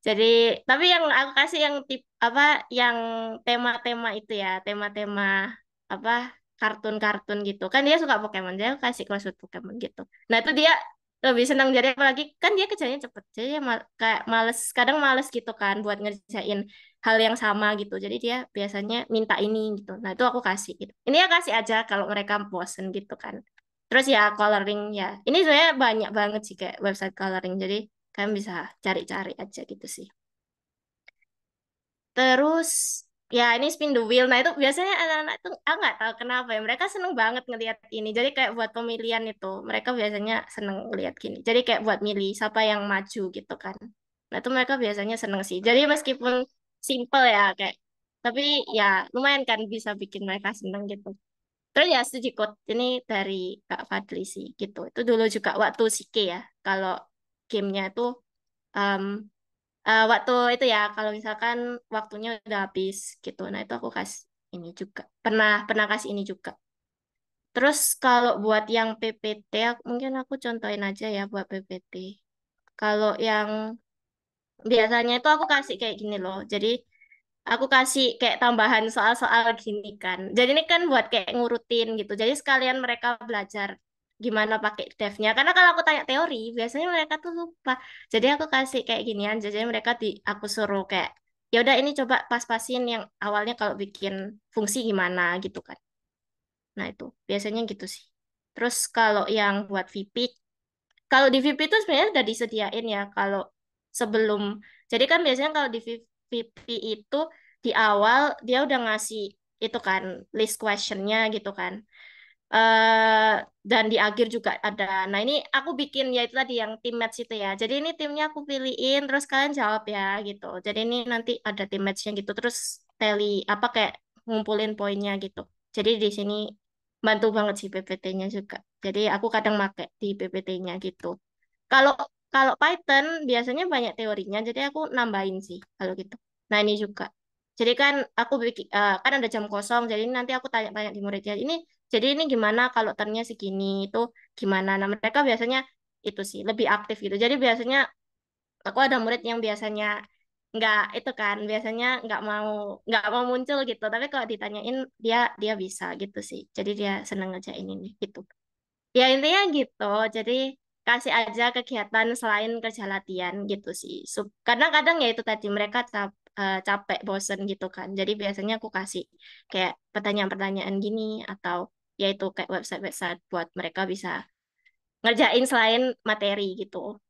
Jadi tapi yang aku kasih yang tip apa yang tema-tema itu ya, tema-tema apa kartun-kartun gitu. Kan dia suka Pokemon, dia kasih crossword Pokemon gitu. Nah, itu dia lebih senang. Jadi apalagi kan dia kerjanya cepet, jadi dia kayak males, kadang males gitu kan buat ngerjain hal yang sama gitu, jadi dia biasanya minta ini gitu. Nah itu aku kasih gitu, ini ya kasih aja kalau mereka bosen gitu kan. Terus ya coloring ya, ini sebenarnya banyak banget sih kayak website coloring, jadi kalian bisa cari-cari aja gitu sih. Terus ya ini spin the wheel. Nah itu biasanya anak-anak itu aku nggak tahu kenapa ya mereka seneng banget ngelihat ini. Jadi kayak buat pemilihan itu mereka biasanya seneng ngelihat gini. Jadi kayak buat milih siapa yang maju gitu kan. Nah itu mereka biasanya seneng sih. Jadi meskipun simple ya kayak, tapi ya lumayan kan bisa bikin mereka seneng gitu. Terus ya setuju Kut. Ini dari Kak Fadli sih gitu. Itu dulu juga waktu Sike ya. Kalau gamenya itu um, waktu itu ya, kalau misalkan waktunya udah habis gitu, nah itu aku kasih ini juga. Pernah pernah kasih ini juga. Terus kalau buat yang PPT, mungkin aku contohin aja ya buat PPT. Kalau yang biasanya itu aku kasih kayak gini loh. Jadi aku kasih kayak tambahan soal-soal gini kan. Jadi ini kan buat kayak ngurutin gitu. Jadi sekalian mereka belajar gimana pakai devnya. Karena kalau aku tanya teori, biasanya mereka tuh lupa. Jadi aku kasih kayak ginian. Jadi mereka aku suruh kayak, ya udah ini coba pas-pasin yang awalnya kalau bikin fungsi gimana gitu kan. Nah itu biasanya gitu sih. Terus kalau yang buat VP, kalau di VIP itu sebenarnya udah disediain ya kalau sebelum. Jadi kan biasanya kalau di VIP itu di awal dia udah ngasih itu kan list questionnya gitu kan. eh dan di akhir juga ada. Nah ini aku bikin ya itu tadi yang tim match itu ya. Jadi ini timnya aku pilihin terus kalian jawab ya gitu. Jadi ini nanti ada tim matchnya gitu. Terus tally apa kayak ngumpulin poinnya gitu. Jadi di sini bantu banget sih PPT-nya juga. Jadi aku kadang pakai di PPT-nya gitu. Kalau kalau Python biasanya banyak teorinya, jadi aku nambahin sih kalau gitu. Nah ini juga. Jadi kan aku bikin kan ada jam kosong, jadi nanti aku tanya-tanya di muridnya. Jadi ini gimana kalau ternyata segini itu gimana? Nah mereka biasanya itu sih lebih aktif gitu. Jadi biasanya aku ada murid yang biasanya nggak itu kan, biasanya nggak mau muncul gitu. Tapi kalau ditanyain dia bisa gitu sih. Jadi dia seneng ngerjain ini gitu. Ya intinya gitu. Jadi kasih aja kegiatan selain kerja latihan gitu sih. Kadang-kadang ya itu tadi mereka capek, bosen gitu kan. Jadi biasanya aku kasih kayak pertanyaan-pertanyaan gini atau yaitu kayak website-website buat mereka bisa ngerjain selain materi gitu.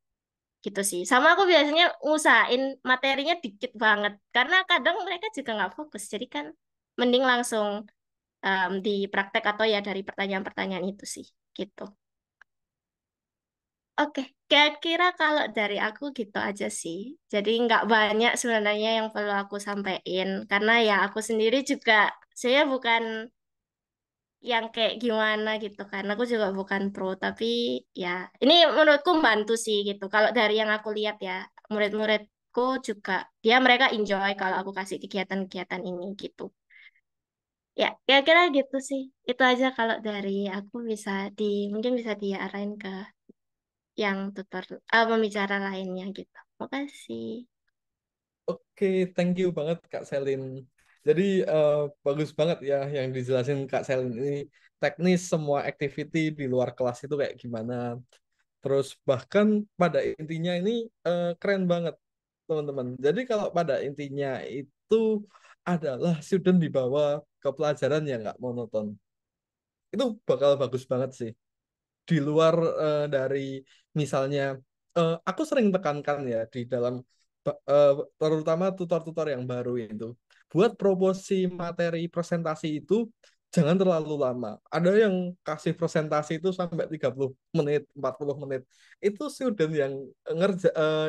Gitu sih. Sama aku biasanya usahain materinya dikit banget karena kadang mereka juga nggak fokus. Jadi kan mending langsung di praktek atau ya dari pertanyaan-pertanyaan itu sih gitu. Oke, kira-kira kalau dari aku gitu aja sih. Jadi nggak banyak sebenarnya yang perlu aku sampaikan. Karena ya aku sendiri juga, saya bukan yang kayak gimana gitu kan. Aku juga bukan pro, tapi ya ini menurutku membantu sih gitu. Kalau dari yang aku lihat ya, murid-muridku juga, mereka enjoy kalau aku kasih kegiatan-kegiatan ini gitu. Ya, kira-kira gitu sih. Itu aja kalau dari aku mungkin bisa diarahin ke yang tutor pembicara lainnya gitu. Makasih. Oke, thank you banget Kak Selin. Jadi eh, bagus banget ya yang dijelasin Kak Selin ini, teknis semua activity di luar kelas itu kayak gimana. Terus bahkan pada intinya ini keren banget teman-teman. Jadi kalau pada intinya itu adalah student dibawa ke pelajaran yang nggak monoton. Itu bakal bagus banget sih. Di luar dari misalnya aku sering tekankan ya di dalam terutama tutor-tutor yang baru itu, buat proposi materi presentasi itu jangan terlalu lama. Ada yang kasih presentasi itu sampai 30 menit, 40 menit. Itu student yang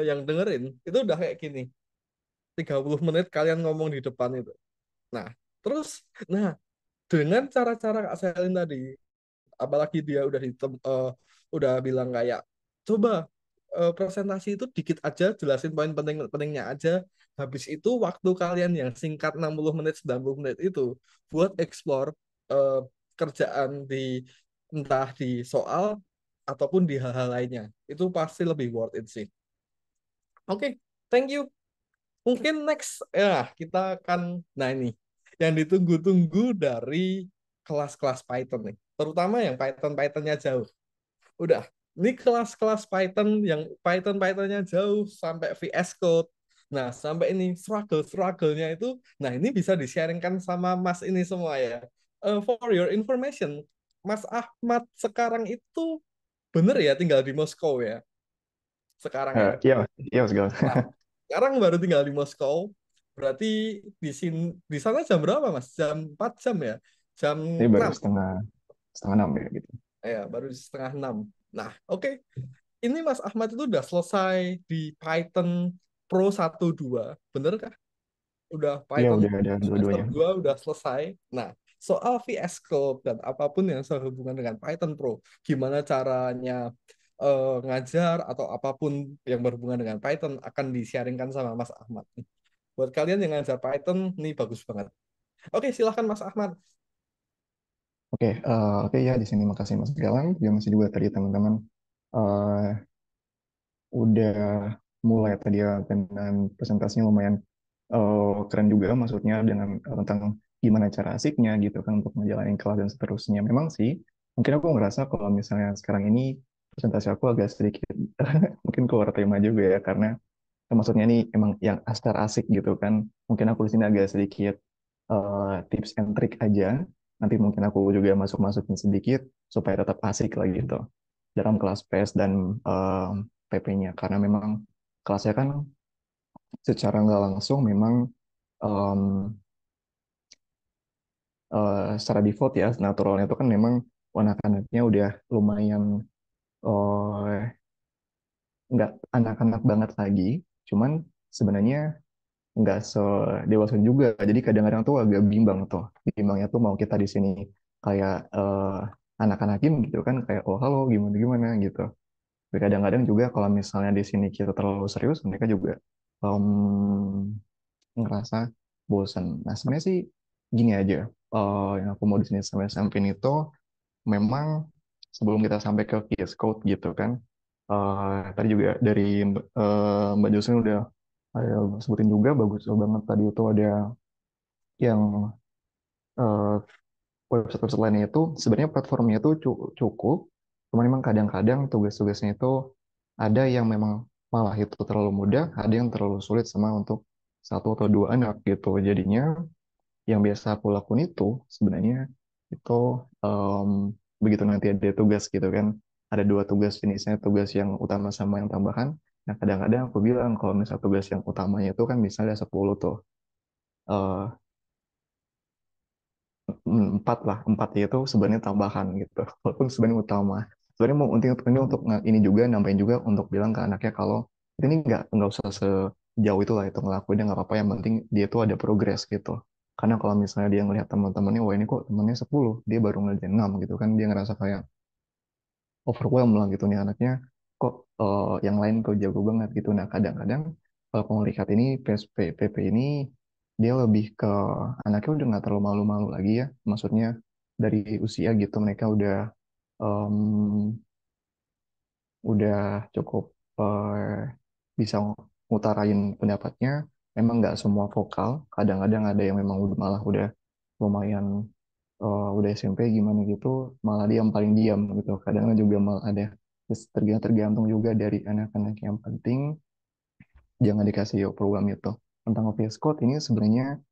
yang dengerin itu udah kayak gini. 30 menit kalian ngomong di depan itu. Nah, terus dengan cara-cara Kak Selin tadi, apalagi dia udah bilang kayak coba presentasi itu dikit aja, jelasin poin penting-pentingnya aja, habis itu waktu kalian yang singkat 60 menit 90 menit itu buat explore eh, kerjaan di entah di soal ataupun di hal-hal lainnya, itu pasti lebih worth it sih. Oke, thank you. Mungkin next ya kita akan, nah ini yang ditunggu-tunggu dari kelas-kelas Python nih, terutama yang Pythonnya jauh. Udah, Ini kelas-kelas Python yang Pythonnya jauh sampai VS Code. Nah, sampai ini struggle-struggle-nya itu, nah ini bisa di-sharingkan sama Mas ini semua ya. For your information, Mas Ahmad sekarang itu bener ya tinggal di Moskow ya sekarang ya. Iya, iya Mas Galang. Nah, sekarang baru tinggal di Moskow. Berarti di sini di sana jam berapa, Mas? Jam 4 jam ya? Jam Ini baru 6. setengah enam ya gitu. Ya, baru setengah 6. Nah, oke. Ini Mas Ahmad itu udah selesai di Python Pro 1 2, bener kah? Udah Iya Python udah ada semester dua-duanya. 2 udah selesai. Nah, soal VS Code dan apapun yang sehubungan dengan Python Pro, gimana caranya ngajar atau apapun yang berhubungan dengan Python akan di-sharingkan sama Mas Ahmad. Buat kalian yang ngajar Python, ini bagus banget. Oke, silahkan Mas Ahmad. Oke ya di sini makasih Mas Galang. Juga masih juga tadi teman-teman eh, udah mulai tadi ya dengan presentasinya lumayan keren juga maksudnya dengan tentang gimana cara asiknya gitu kan untuk menjalani kelas dan seterusnya. Memang sih mungkin aku ngerasa kalau misalnya sekarang ini presentasi aku agak sedikit mungkin keluar tema juga ya karena maksudnya ini emang yang astar asik gitu kan. Mungkin aku di sini agak sedikit tips and trick aja. Nanti mungkin aku juga masuk-masukin sedikit supaya tetap asik lah gitu dalam kelas PES dan PP-nya. Karena memang kelasnya kan secara nggak langsung memang em, secara default ya, naturalnya itu kan memang anak-anaknya udah lumayan eh, nggak anak-anak banget lagi. Cuman sebenarnya nggak sedewasa juga. Jadi kadang-kadang tuh agak bimbang tuh. Bimbangnya tuh mau kita di sini kayak anak-anakin gitu kan, kayak oh halo gimana gimana gitu. Tapi kadang-kadang juga kalau misalnya di sini kita terlalu serius, mereka juga em, ngerasa bosan. Nah sebenarnya sih gini aja. Yang aku mau di sini sampai sampaikan itu memang sebelum kita sampai ke VS Code gitu kan. Tadi juga dari Mbak Jocelyn udah sebutin juga bagus banget tadi itu ada yang eh, website-website lainnya itu sebenarnya platformnya itu cukup, cuma memang kadang-kadang tugas-tugasnya itu ada yang memang malah itu terlalu mudah, ada yang terlalu sulit sama untuk satu atau dua anak gitu. Jadinya yang biasa aku lakukan itu sebenarnya itu em, begitu nanti ada tugas gitu kan, ada dua tugas jenisnya tugas yang utama sama yang tambahan. Nah kadang-kadang aku bilang kalau misalnya tugas yang utamanya itu kan misalnya 10 tuh. Eh, empat lah empat itu sebenarnya tambahan gitu walaupun sebenarnya utama sebenarnya mau ini untuk ini juga nambahin juga untuk bilang ke anaknya kalau ini nggak usah sejauh itu lah itu ngelakuinnya nggak apa-apa yang penting dia tuh ada progres gitu karena kalau misalnya dia ngelihat teman-temannya wah ini kok temannya 10 dia baru ngerjain 6 gitu kan dia ngerasa kayak overwhelmed lah gitu nih anaknya kok yang lain kok jago banget gitu. Nah kadang-kadang kalau kamu lihat ini PSP ini dia lebih ke anaknya udah nggak terlalu malu-malu lagi ya maksudnya dari usia gitu mereka em, udah cukup bisa ngutarain pendapatnya memang nggak semua vokal kadang-kadang ada yang memang malah udah lumayan udah SMP gimana gitu malah dia yang paling diam gitu kadang juga malah ada tergantung juga dari anak-anak yang penting jangan dikasih program itu tentang VS Code ini sebenarnya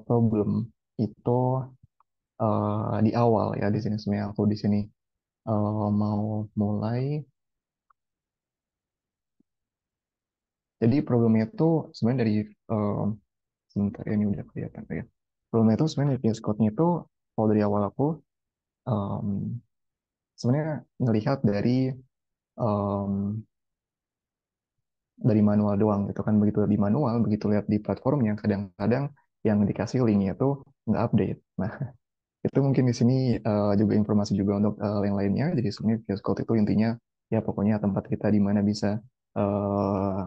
problem itu di awal ya di sini sebenarnya aku di sini mau mulai jadi problemnya itu sebenarnya dari eh, sebentar ya, ini udah kelihatan ya problemnya itu sebenarnya VS Code-nya itu kalau dari awal aku em, sebenarnya ngelihat em, dari manual doang gitu kan begitu di manual begitu lihat di platformnya kadang-kadang yang dikasih linknya itu nggak update. Nah itu mungkin di sini juga informasi juga untuk yang lainnya. Jadi sebenarnya VS Code itu intinya ya pokoknya tempat kita di mana bisa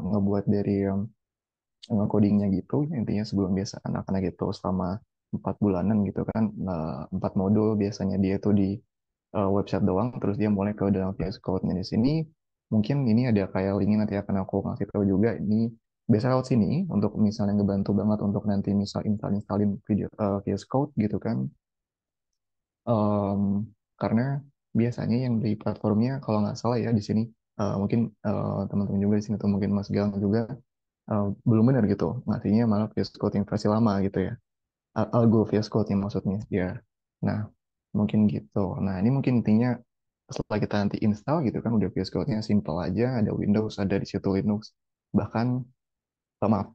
ngebuat dari codingnya gitu. Intinya sebelum biasa anak-anak itu selama 4 bulanan gitu kan 4 modul biasanya dia itu di website doang. Terus dia mulai ke dalam VS Code-nya di sini. Mungkin ini ada kayak linknya nanti akan aku ngasih tahu juga. Ini biasa lewat sini untuk misalnya ngebantu banget untuk nanti misal installin video VS Code gitu kan. Em, karena biasanya yang di platformnya kalau nggak salah ya di sini mungkin teman-teman juga di sini atau mungkin Mas Gilang juga belum benar gitu ngasihnya malah VS Code yang versi lama gitu ya. Algo VS Code yang maksudnya ya. Nah mungkin gitu. Nah ini mungkin intinya setelah kita nanti install gitu kan udah VS Code-nya simple aja, ada Windows, ada di situ Linux, bahkan maaf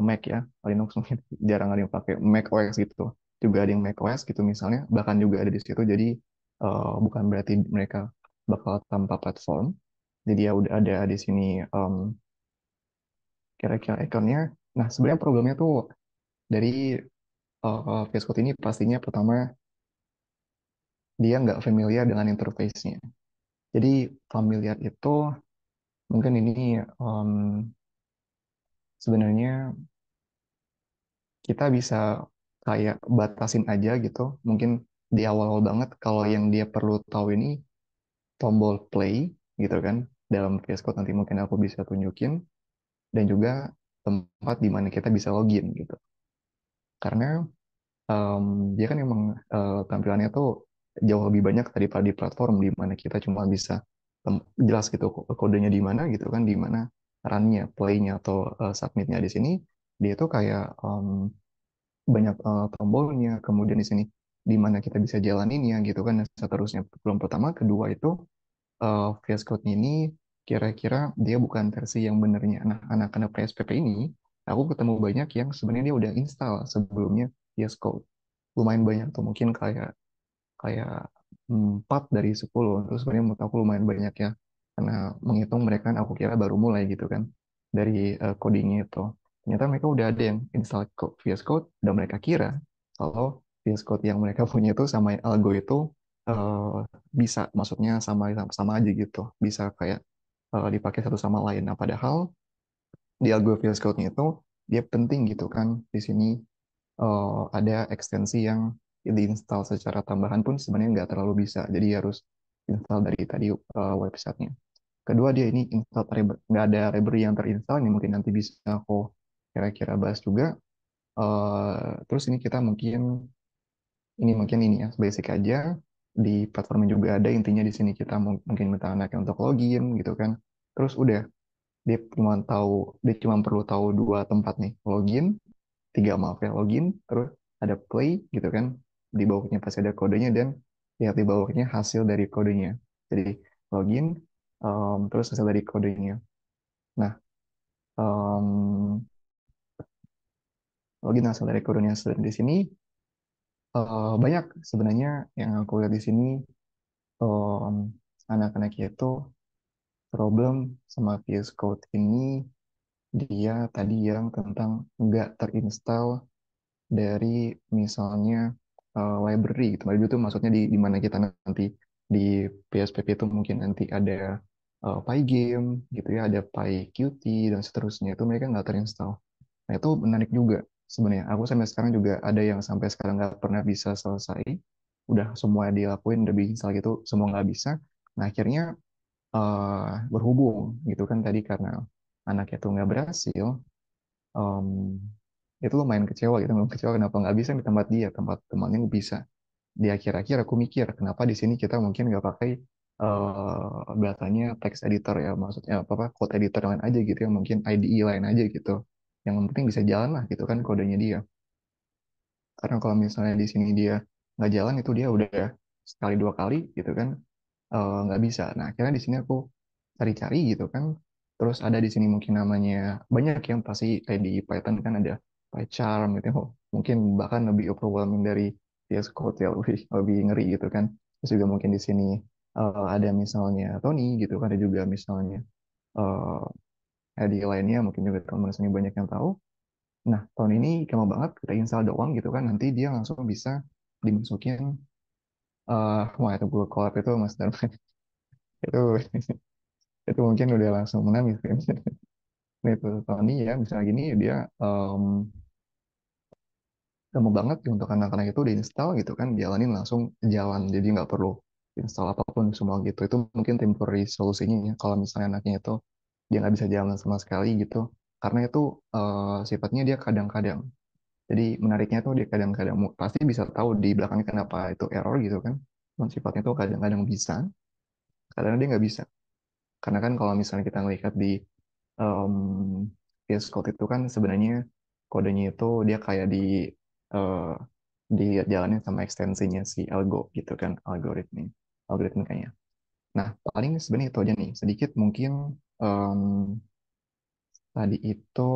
Mac ya, Linux mungkin jarang ada yang pakai Mac OS gitu, juga ada yang Mac OS gitu misalnya, bahkan juga ada di situ. Jadi bukan berarti mereka bakal tanpa platform. Jadi ya udah ada di sini kira-kira ikonnya. Nah sebenarnya problemnya tuh dari VS Code ini pastinya pertama dia nggak familiar dengan interface-nya. Jadi familiar itu mungkin ini em, sebenarnya kita bisa kayak batasin aja gitu. Mungkin di awal-awal banget kalau yang dia perlu tahu ini tombol play gitu kan. Dalam VS Code nanti mungkin aku bisa tunjukin dan juga tempat di mana kita bisa login gitu. Karena em, dia kan emang tampilannya tuh jauh lebih banyak daripada di platform di mana kita cuma bisa jelas gitu kodenya di mana gitu kan, di mana run-nya, play-nya atau submit-nya. Di sini dia tuh kayak banyak tombolnya, kemudian di sini di mana kita bisa jalaninnya gitu kan, dan seterusnya. Belum pertama, kedua itu VS Code ini kira-kira dia bukan versi yang benernya. Nah, anak-anak PSPP ini, aku ketemu banyak yang sebenarnya dia udah install sebelumnya VS Code. Lumayan banyak tuh, mungkin kayak kayak 4 dari 10. Terus sebenarnya menurut aku lumayan banyak ya. Karena menghitung mereka kan aku kira baru mulai gitu kan dari codingnya itu. Ternyata mereka udah ada yang install VS Code dan mereka kira kalau VS Code yang mereka punya itu sama yang algo itu eh, bisa, maksudnya sama sama aja gitu. Bisa kayak dipakai satu sama lain. Nah, padahal di algo VS Code-nya itu dia penting gitu kan. Di sini ada ekstensi yang diinstal secara tambahan pun sebenarnya nggak terlalu bisa. Jadi harus install dari tadi websitenya. Kedua, dia ini install nggak ada library yang terinstall. Ini mungkin nanti bisa aku kira-kira bahas juga. Terus ini kita mungkin ini ya basic aja. Di platformnya juga ada, intinya di sini kita mungkin minta anaknya untuk login gitu kan. Terus udah dia cuma perlu tahu dua tempat nih, login, tiga maaf ya, login, terus ada play gitu kan, di bawahnya pasti ada kodenya, dan lihat di bawahnya hasil dari kodenya. Jadi login, terus hasil dari kodenya. Nah, em, login hasil dari kodenya sendiri di sini banyak sebenarnya yang aku lihat di sini, em, anak-anak itu problem sama VS Code ini dia tadi yang tentang nggak terinstall dari misalnya library gitu. Library itu maksudnya di mana kita nanti di PSPP itu mungkin nanti ada Pygame gitu ya, ada PyQt dan seterusnya, itu mereka nggak terinstall. Nah itu menarik juga sebenarnya. Aku sampai sekarang juga ada yang sampai sekarang nggak pernah bisa selesai. Udah semua dilakuin, udah bikin install gitu, semua nggak bisa. Nah akhirnya berhubung gitu kan tadi karena anaknya tuh nggak berhasil, em, itu lumayan kecewa gitu, lumayan kecewa kenapa nggak bisa di tempat dia, tempat temannya bisa. Di akhir-akhir aku mikir kenapa di sini kita mungkin nggak pakai datanya text editor ya, maksudnya apa code editor lain aja gitu ya, mungkin IDE lain aja gitu, yang penting bisa jalan lah gitu kan kodenya dia. Karena kalau misalnya di sini dia nggak jalan, itu dia udah sekali dua kali gitu kan nggak bisa. Nah akhirnya di sini aku cari-cari gitu kan, terus ada di sini mungkin namanya banyak yang pasti kayak di Python kan ada PyCharm gitu, mungkin bahkan lebih overwhelming dari VS Code ya, lebih lebih ngeri gitu kan. Terus juga mungkin di sini ada misalnya Tony gitu kan, ada juga misalnya di lainnya mungkin juga teman-teman sini banyak yang tahu. Nah tahun ini gampang banget, kita install doang gitu kan, nanti dia langsung bisa dimasukin wah itu Google Colab itu Mas Darman itu itu mungkin udah langsung menangis kan. Nah, itu Tony ya misalnya gini dia em, gampang banget untuk anak-anak itu diinstal gitu kan, jalanin langsung jalan, jadi nggak perlu install apapun semua gitu. Itu mungkin temporary solusinya ya kalau misalnya anaknya itu dia nggak bisa jalan sama sekali gitu, karena itu sifatnya dia kadang-kadang. Jadi menariknya tuh dia kadang-kadang pasti bisa tahu di belakangnya kenapa itu error gitu kan. cuman sifatnya tuh kadang-kadang bisa, kadang dia nggak bisa. Karena kan kalau misalnya kita ngelihat di em, VS Code itu kan sebenarnya kodenya itu dia kayak eh, dijalanin sama ekstensinya si algo gitu kan, algoritmikanya. Nah, paling sebenarnya itu aja nih. Sedikit mungkin em, tadi itu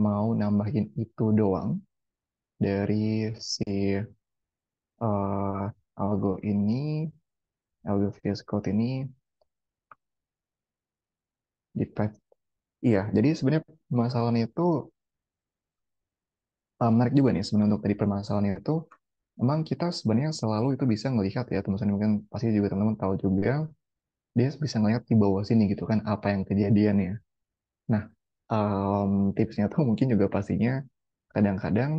mau nambahin itu doang dari si eh, algo ini, algo VS Code ini di iya, jadi sebenarnya permasalahannya itu menarik juga nih sebenarnya untuk tadi permasalahannya itu memang kita sebenarnya selalu itu bisa ngelihat ya teman-teman mungkin pasti juga teman-teman tahu juga dia bisa ngelihat di bawah sini gitu kan apa yang kejadian ya. Nah, tipsnya tuh mungkin juga pastinya kadang-kadang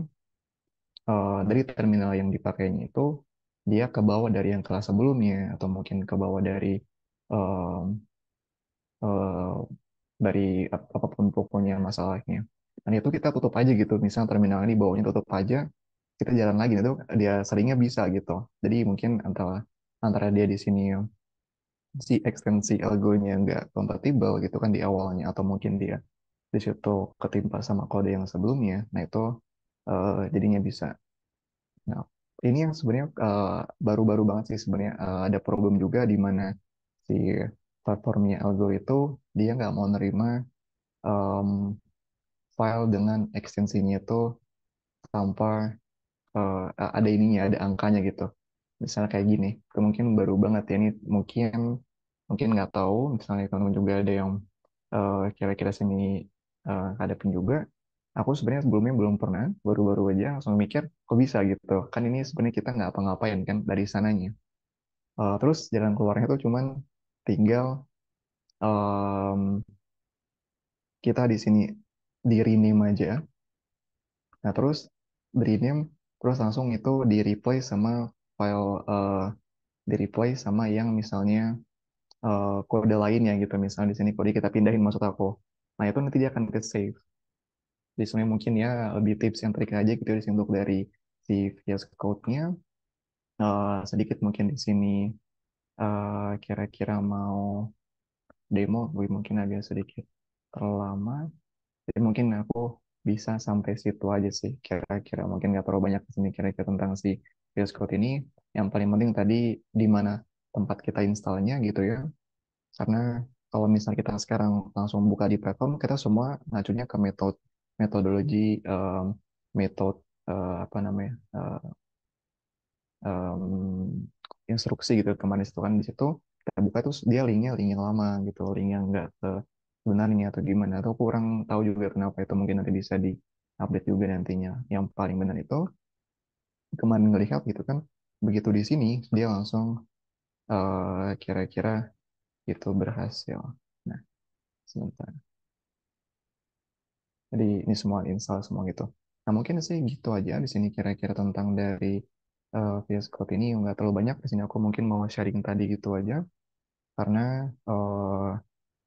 dari terminal yang dipakainya itu dia ke bawah dari yang kelas sebelumnya atau mungkin ke bawah em, eh, dari apapun pokoknya masalahnya. Dan itu kita tutup aja gitu. Misal terminal ini bawahnya tutup aja, kita jalan lagi itu dia seringnya bisa gitu. Jadi mungkin antara antara dia di sini si ekstensi algonya nggak kompatibel gitu kan di awalnya atau mungkin dia di situ ketimpa sama kode yang sebelumnya. Nah itu jadinya bisa. Nah, ini yang sebenarnya baru-baru banget sih sebenarnya ada problem juga di mana si platformnya Algo itu dia nggak mau nerima em, file dengan ekstensinya itu tanpa ada ininya, ada angkanya gitu. Misalnya kayak gini, itu mungkin baru banget ya ini mungkin mungkin nggak tahu. Misalnya teman juga ada yang kira-kira sini hadapin juga. Aku sebenarnya sebelumnya belum pernah, baru-baru aja langsung mikir, kok bisa gitu? Kan ini sebenarnya kita nggak apa-ngapain kan dari sananya. Terus jalan keluarnya tuh cuman tinggal em, kita di sini di rename aja. Nah terus di rename, terus langsung itu di replace sama file di replace sama yang misalnya kode lainnya gitu. Misalnya di sini kode kita pindahin maksud aku. Nah itu nanti dia akan ke save. Di sini mungkin ya lebih tips yang trik aja gitu di sini untuk dari si VS Code-nya. Sedikit mungkin di sini kira-kira mau demo, gue mungkin agak sedikit terlalu lama. Jadi mungkin aku bisa sampai situ aja sih. Kira-kira mungkin nggak terlalu banyak di sini kira-kira tentang si VS Code ini. Yang paling penting tadi di mana tempat kita installnya gitu ya. Karena kalau misalnya kita sekarang langsung buka di platform, kita semua ngacunya ke metodologi, metode apa namanya, instruksi gitu kemarin itu kan di situ kita buka itu dia linknya link yang lama gitu, link yang nggak ke sebenarnya atau gimana atau kurang tahu juga kenapa itu mungkin nanti bisa di update juga nantinya. Yang paling benar itu kemarin ngelihat gitu kan begitu di sini dia langsung kira-kira itu berhasil. Nah, sebentar. Jadi ini semua install semua gitu. Nah mungkin sih gitu aja di sini kira-kira tentang dari VS Code ini nggak terlalu banyak di sini aku mungkin mau sharing tadi gitu aja karena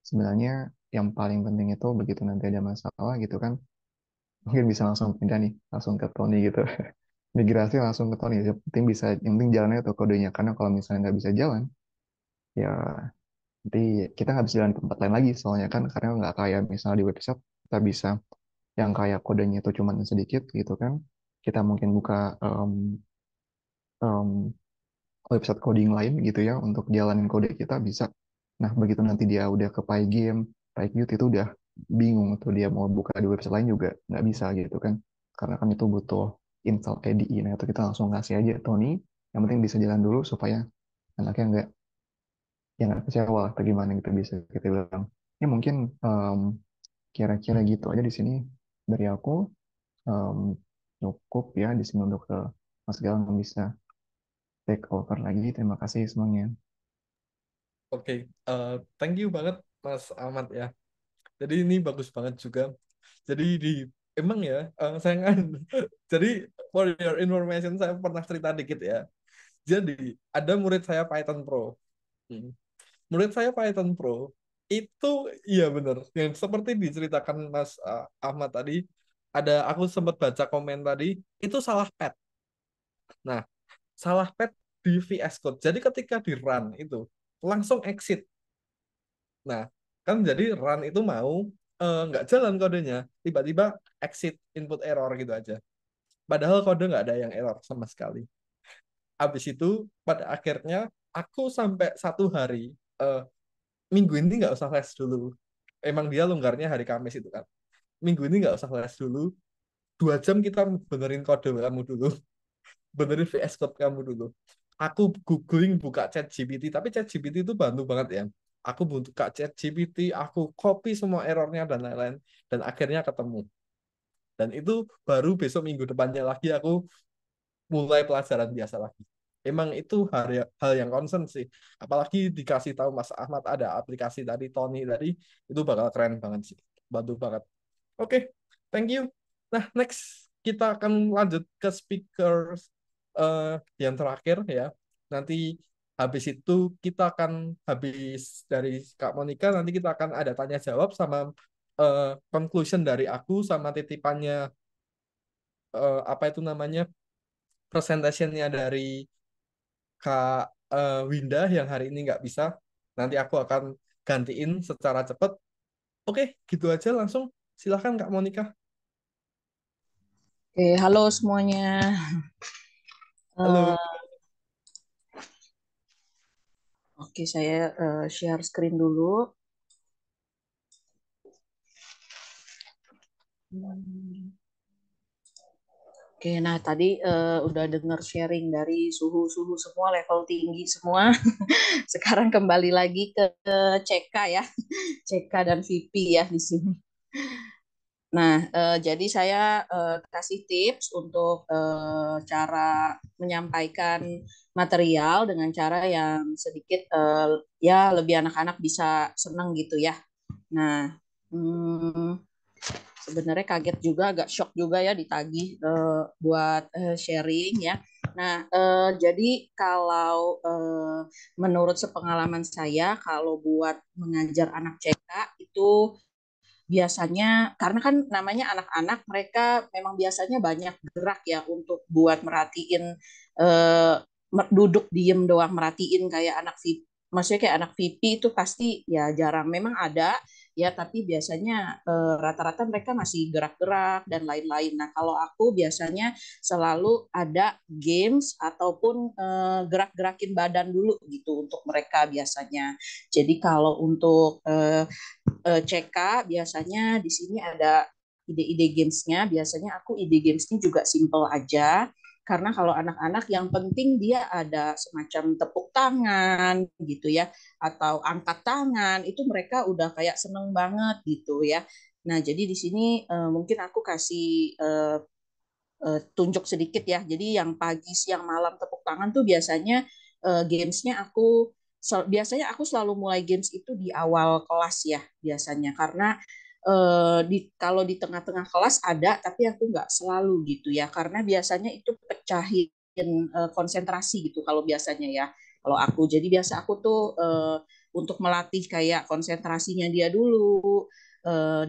sebenarnya yang paling penting itu begitu nanti ada masalah gitu kan mungkin bisa langsung pindah nih langsung ke Tony gitu migrasi langsung ke Tony yang penting bisa yang penting jalannya tuh kodenya karena kalau misalnya nggak bisa jalan ya nanti kita nggak bisa jalan di tempat lain lagi soalnya kan karena nggak kayak misalnya di website kita bisa yang kayak kodenya itu cuma sedikit gitu kan. Kita mungkin buka em, em, website coding lain gitu ya untuk jalanin kode kita bisa. Nah, begitu nanti dia udah ke Pygame, PyQt itu udah bingung tuh dia mau buka di website lain juga nggak bisa gitu kan. Karena kan itu butuh install IDE. Nah, itu kita langsung kasih aja Tony. Yang penting bisa jalan dulu supaya anaknya nggak yang nggak kecewa atau gimana gitu bisa kita bilang. Ya mungkin em, kira-kira gitu aja di sini dari aku. Em, Cukup ya di sini untuk Mas Galang yang bisa take over lagi. Terima kasih semuanya. Oke, thank you banget Mas Ahmad ya. Jadi ini bagus banget juga. Jadi emang ya, saya kan, jadi for your information saya pernah cerita dikit ya. Jadi ada murid saya Python Pro. Hmm. Murid saya Python Pro itu iya bener yang seperti diceritakan Mas Ahmad tadi. Ada aku sempat baca komen tadi itu salah pet. Nah, salah pet di VS Code. Jadi ketika di run itu langsung exit. Nah, kan jadi run itu mau nggak jalan kodenya, tiba-tiba exit input error gitu aja. Padahal kode nggak ada yang error sama sekali. Habis itu pada akhirnya aku sampai 1 hari, eh, minggu ini nggak usah les dulu. Emang dia longgarnya hari Kamis itu kan. Minggu ini nggak usah les dulu. 2 jam kita benerin kode kamu dulu, benerin VS Code kamu dulu. Aku googling buka chat GPT, tapi chat GPT itu bantu banget ya. Aku buka chat GPT, aku copy semua errornya dan lain-lain, dan akhirnya ketemu. Dan itu baru besok minggu depannya lagi aku mulai pelajaran biasa lagi. Emang itu hal yang concern sih. Apalagi dikasih tahu Mas Ahmad ada aplikasi tadi, Tony tadi, itu bakal keren banget sih. Bantu banget. Oke, thank you. Nah, next kita akan lanjut ke speaker eh, yang terakhir ya. Nanti habis itu kita akan habis dari Kak Monica, nanti kita akan ada tanya jawab sama conclusion dari aku sama titipannya apa itu namanya presentationnya dari Kak Winda yang hari ini nggak bisa. Nanti aku akan gantiin secara cepat. Oke, gitu aja langsung. Silahkan Kak Monica. Oke, halo semuanya. Halo. Eh, oke, saya share screen dulu. Oke, nah tadi udah dengar sharing dari suhu-suhu semua, level tinggi semua. Sekarang kembali lagi ke CK ya, CK dan VP ya di sini. Nah, jadi saya kasih tips untuk cara menyampaikan material dengan cara yang sedikit ya lebih anak-anak bisa seneng gitu ya. Nah, hmm, sebenarnya kaget juga, agak shock juga ya ditagih buat sharing ya. Nah, jadi kalau menurut sepengalaman saya, kalau buat mengajar anak CK itu biasanya karena kan namanya anak-anak mereka memang biasanya banyak gerak ya untuk buat merhatiin eh, duduk diem doang merhatiin kayak anak VIP, maksudnya kayak anak VIP itu pasti ya jarang memang ada ya tapi biasanya rata-rata mereka masih gerak-gerak dan lain-lain. Nah kalau aku biasanya selalu ada games ataupun gerak-gerakin badan dulu gitu untuk mereka biasanya. Jadi kalau untuk CK biasanya di sini ada ide-ide gamesnya. Biasanya aku ide gamesnya juga simple aja. Karena kalau anak-anak yang penting dia ada semacam tepuk tangan gitu ya. Atau angkat tangan. Itu mereka udah kayak seneng banget gitu ya. Nah jadi di sini mungkin aku kasih tunjuk sedikit ya. Jadi yang pagi, siang, malam tepuk tangan tuh biasanya gamesnya biasanya aku selalu mulai games itu di awal kelas ya biasanya karena kalau di tengah-tengah kelas ada tapi aku nggak selalu gitu ya karena biasanya itu pecahin konsentrasi gitu kalau biasanya ya kalau aku jadi biasa aku tuh untuk melatih kayak konsentrasinya dia dulu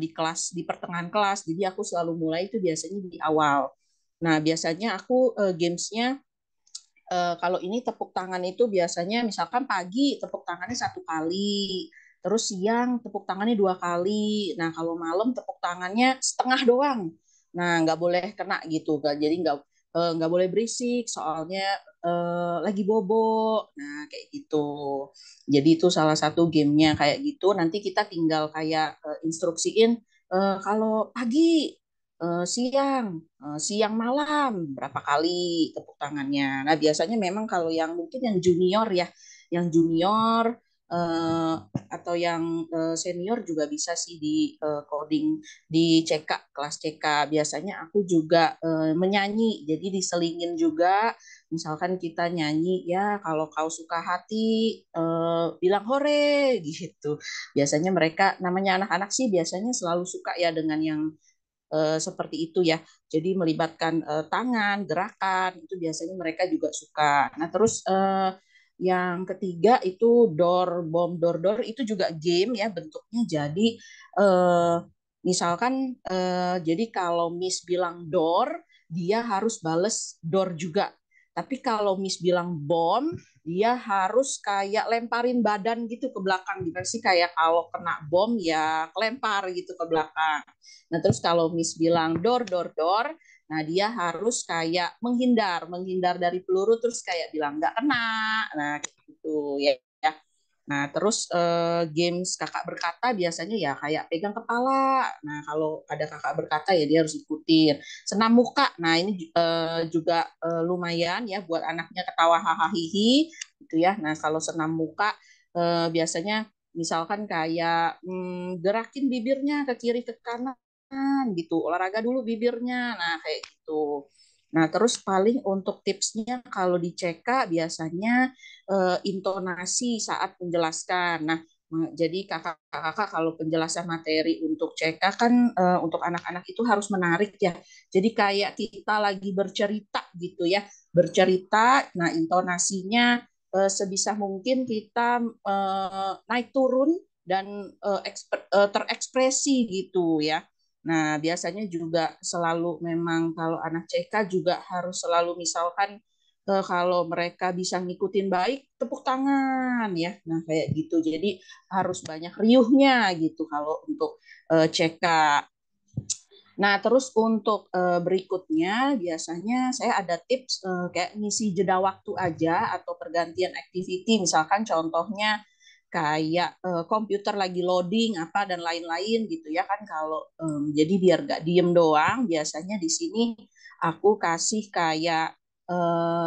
di kelas di pertengahan kelas jadi aku selalu mulai itu biasanya di awal. Nah, biasanya aku gamesnya kalau ini tepuk tangan itu biasanya misalkan pagi tepuk tangannya 1 kali, terus siang tepuk tangannya 2 kali. Nah, kalau malam tepuk tangannya setengah doang. Nah, nggak boleh kena gitu, jadi nggak boleh berisik soalnya lagi bobo. Nah, kayak gitu. Jadi itu salah satu gamenya kayak gitu. Nanti kita tinggal kayak instruksiin kalau pagi siang malam berapa kali tepuk tangannya. Nah biasanya memang kalau yang mungkin yang junior ya, yang junior eh, atau yang senior juga bisa sih di coding di CK kelas CK. Biasanya aku juga menyanyi, jadi diselingin juga. Misalkan kita nyanyi ya kalau kau suka hati bilang hore gitu. Biasanya mereka namanya anak-anak sih biasanya selalu suka ya dengan yang seperti itu ya. Jadi melibatkan tangan, gerakan itu biasanya mereka juga suka. Nah, terus yang ketiga itu door itu juga game ya bentuknya. Jadi eh, misalkan jadi kalau Miss bilang door, dia harus bales door juga. Tapi kalau Miss bilang bom, dia harus kayak lemparin badan gitu ke belakang. Gimana sih kayak kalau kena bom ya lempar gitu ke belakang. Nah terus kalau Miss bilang door, nah dia harus kayak menghindar dari peluru terus kayak bilang nggak kena. Nah gitu ya. Nah, terus games kakak berkata biasanya ya kayak pegang kepala. Nah, kalau ada kakak berkata ya dia harus ikutin. Senam muka. Nah, ini juga lumayan ya buat anaknya ketawa hahaha gitu ya. Nah, kalau senam muka biasanya misalkan kayak gerakin bibirnya ke kiri ke kanan gitu. Olahraga dulu bibirnya. Nah, kayak gitu. Nah, terus paling untuk tipsnya kalau di CK biasanya intonasi saat menjelaskan. Nah, jadi kakak-kakak kalau penjelasan materi untuk CK kan untuk anak-anak itu harus menarik ya. Jadi kayak kita lagi bercerita gitu ya, bercerita. Nah, intonasinya sebisa mungkin kita naik turun dan terekspresi gitu ya. Nah, biasanya juga selalu memang kalau anak CK juga harus selalu misalkan kalau mereka bisa ngikutin baik, tepuk tangan ya. Nah, kayak gitu. Jadi harus banyak riuhnya gitu kalau untuk CK. Nah, terus untuk berikutnya biasanya saya ada tips kayak ngisi jeda waktu aja atau pergantian activity. Misalkan contohnya kayak komputer lagi loading apa dan lain-lain gitu ya kan kalau jadi biar gak diem doang biasanya di sini aku kasih kayak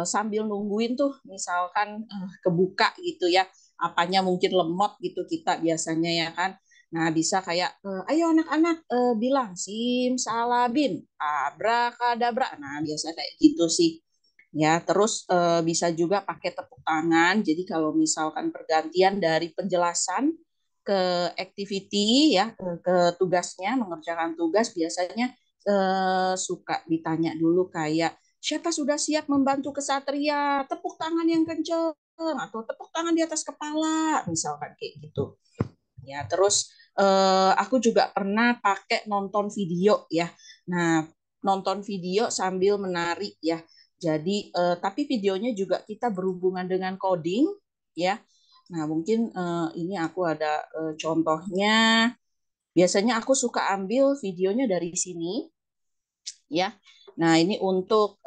sambil nungguin tuh misalkan kebuka gitu ya apanya mungkin lemot gitu kita biasanya ya kan. Nah, bisa kayak, ayo anak-anak bilang simsalabim, abrakadabra. Nah, biasa kayak gitu sih. Ya, terus bisa juga pakai tepuk tangan. Jadi kalau misalkan pergantian dari penjelasan ke activity ya, ke tugasnya, mengerjakan tugas biasanya suka ditanya dulu kayak siapa sudah siap membantu kesatria? Tepuk tangan yang kenceng atau tepuk tangan di atas kepala, misalkan kayak gitu. Ya, terus aku juga pernah pakai nonton video ya. Nah, nonton video sambil menari ya. Jadi, tapi videonya juga kita berhubungan dengan coding ya. Nah, mungkin ini aku ada contohnya. Biasanya aku suka ambil videonya dari sini ya. Nah, ini untuk